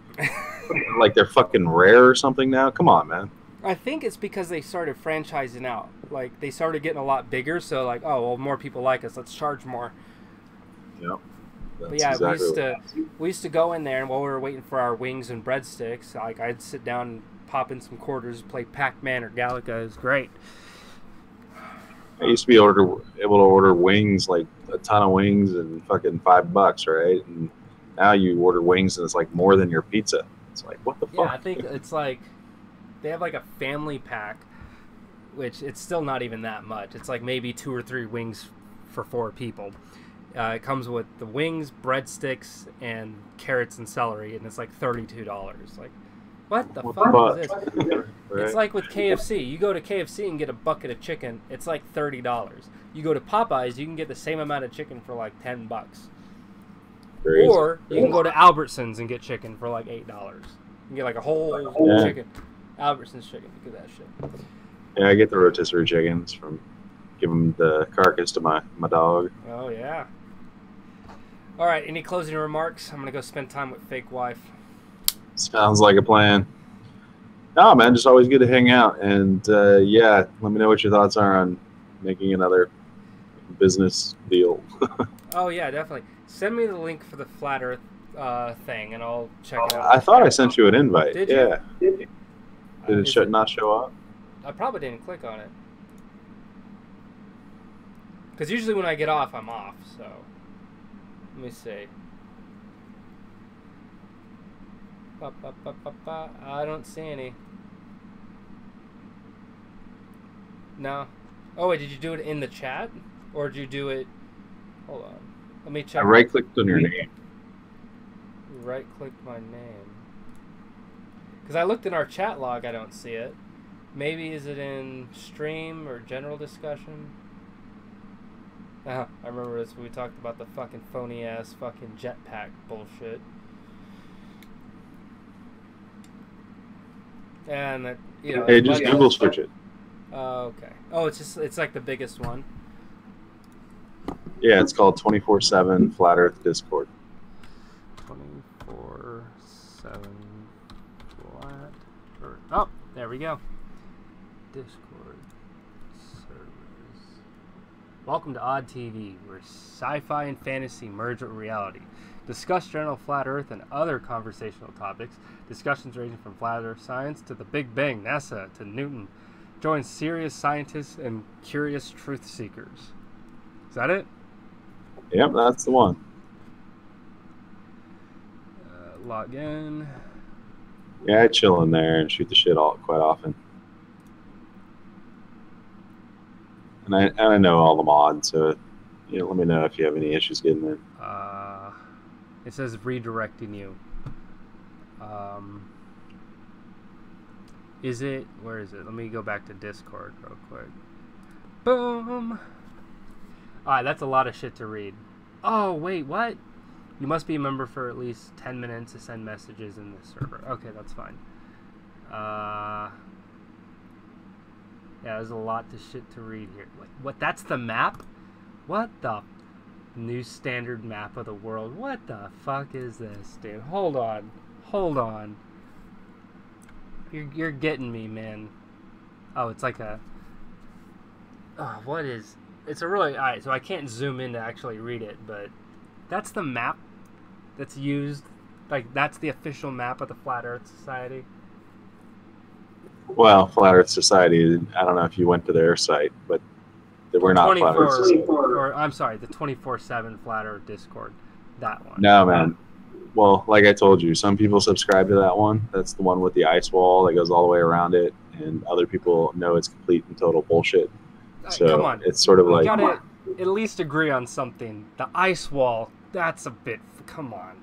they're fucking rare or something now. Come on, man. I think it's because they started franchising out. Like they started getting a lot bigger, so like, oh well, more people like us, let's charge more. Yep. But yeah, we used to go in there, and while we were waiting for our wings and breadsticks, like I'd sit down and pop in some quarters, play Pac-Man or Galaga. It was great. I used to be able to order wings, like a ton of wings, and fucking $5, right? And now you order wings, and it's like more than your pizza. It's like, what the fuck? Yeah, I think it's like they have like a family pack, which it's still not even that much. It's like maybe 2 or 3 wings for 4 people. It comes with the wings, breadsticks, and carrots and celery, and it's like $32. Like, what the fuck is this? Right? It's like with KFC. You go to KFC and get a bucket of chicken, it's like $30. You go to Popeyes, you can get the same amount of chicken for like $10. Crazy. Or you can go to Albertsons and get chicken for like $8. You can get like a whole chicken. Albertsons chicken. Look at that shit. Yeah, I get the rotisserie chickens from giving the carcass to my dog. Oh, yeah. All right, any closing remarks? I'm going to go spend time with fake wife. Sounds like a plan. No, man, just always good to hang out. And yeah, let me know what your thoughts are on making another business deal. Oh, yeah, definitely. Send me the link for the Flat Earth thing, and I'll check it out. I thought I sent you an invite. Did you? Yeah. Did it not show up? I probably didn't click on it. Because usually when I get off, I'm off, so... Let me see. I don't see any. No. Oh, wait, did you do it in the chat? Or did you do it... Hold on. Let me check. I right-clicked on your name. You right-clicked my name. Because I looked in our chat log, I don't see it. Maybe is it in stream or general discussion? I remember this when we talked about the fucking phony-ass fucking jetpack bullshit. And that, you know... Hey, just Google search it. Oh, okay. Oh, it's like the biggest one. Yeah, it's called 24/7 Flat Earth Discord. 24/7 Flat Earth. Oh, there we go. Discord servers. Welcome to Odd TV, where sci-fi and fantasy merge with reality. Discuss general flat Earth and other conversational topics. Discussions ranging from flat Earth science to the Big Bang, NASA to Newton. Join serious scientists and curious truth seekers. Is that it? Yep, that's the one. Log in. Yeah, I chill in there and shoot the shit all quite often. And I know all the mods, so let me know if you have any issues getting in. It says redirecting you. Is it? Where is it? Let me go back to Discord real quick. Boom. Alright, that's a lot of shit to read. Oh, wait, what? You must be a member for at least 10 minutes to send messages in this server. Okay, that's fine. Yeah, there's a lot of shit to read here. What? That's the map? What the new standard map of the world? What the fuck is this, dude? Hold on. Hold on. You're getting me, man. Oh, it's like a... Oh, what is... It's a really... Alright, so I can't zoom in to actually read it, but... That's the map that's used. Like, that's the official map of the Flat Earth Society. Well, Flat Earth Society, I don't know if you went to their site, but we're not Flat Earth Society. Or, I'm sorry, the 24/7 Flat Earth Discord. That one. No, man. Well, like I told you, some people subscribe to that one. That's the one with the ice wall that goes all the way around it, and other people know it's complete and total bullshit. So come on. It's sort of We like... gotta at least agree on something. The ice wall, that's a bit... Come on.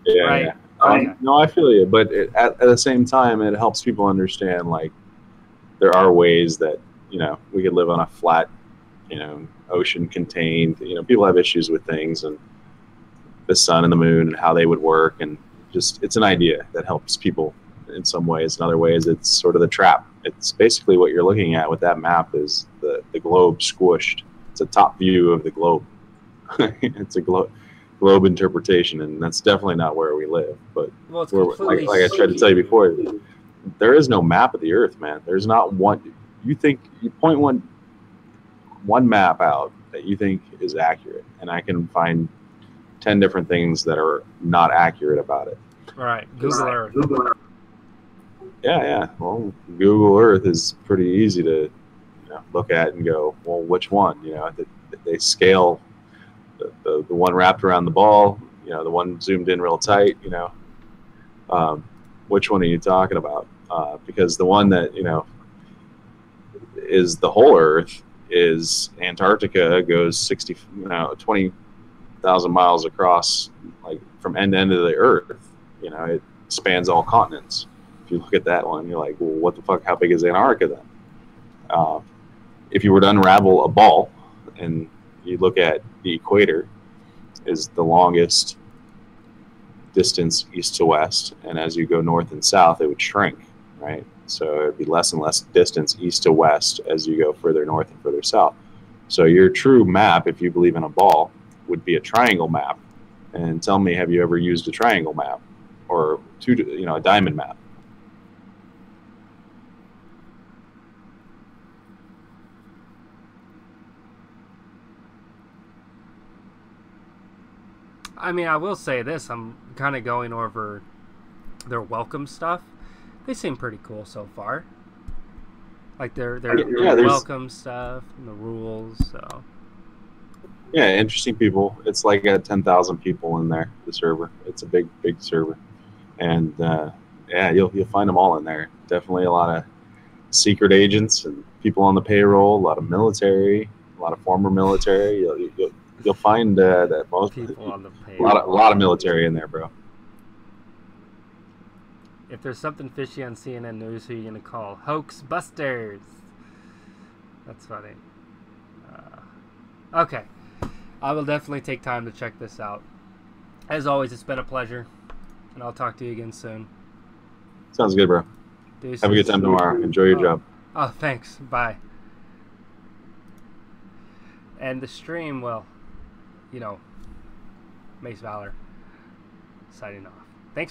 Yeah, right? yeah. Okay. No, I feel you, but at the same time, it helps people understand, like, there are ways that, we could live on a flat, ocean contained, people have issues with things and the sun and the moon and how they would work, and just, it's an idea that helps people in some ways. In other ways, it's sort of the trap. It's basically what you're looking at with that map is the globe squished. It's a top view of the globe. It's a globe interpretation, and that's definitely not where we live. But well, it's completely like I tried to tell you before, there is no map of the Earth, man. There's not one. You point one map out that you think is accurate, and I can find 10 different things that are not accurate about it. All right, Google Earth. Yeah. Well, Google Earth is pretty easy to look at and go, well, which one? They scale the one wrapped around the ball, the one zoomed in real tight, which one are you talking about? Because the one that, is the whole Earth is Antarctica, goes 20,000 miles across, like from end to end of the Earth. It spans all continents. If you look at that one, you're like, well, what the fuck? How big is Antarctica then? If you were to unravel a ball and you look at the equator, is the longest distance east to west, and as you go north and south, it would shrink, right? So it would be less and less distance east to west as you go further north and further south. So your true map, if you believe in a ball, would be a triangle map. And tell me, have you ever used a triangle map or a diamond map? I mean, I will say this. I'm kind of going over their welcome stuff. They seem pretty cool so far. Like their welcome stuff and the rules. So yeah, interesting people. It's like 10,000 people in there. The server. It's a big server, and you'll find them all in there. Definitely a lot of secret agents and people on the payroll. A lot of military. A lot of former military. You'll find that most people on the payroll. A lot of military in there, bro. If there's something fishy on CNN News, who are you gonna call? Hoax busters. That's funny. Okay, I will definitely take time to check this out. As always, it's been a pleasure, and I'll talk to you again soon. Sounds good, bro. Deuces. Have a good time tomorrow. Enjoy your job. Oh, thanks. Bye. And the stream, well, Mace Valor signing off. Thanks for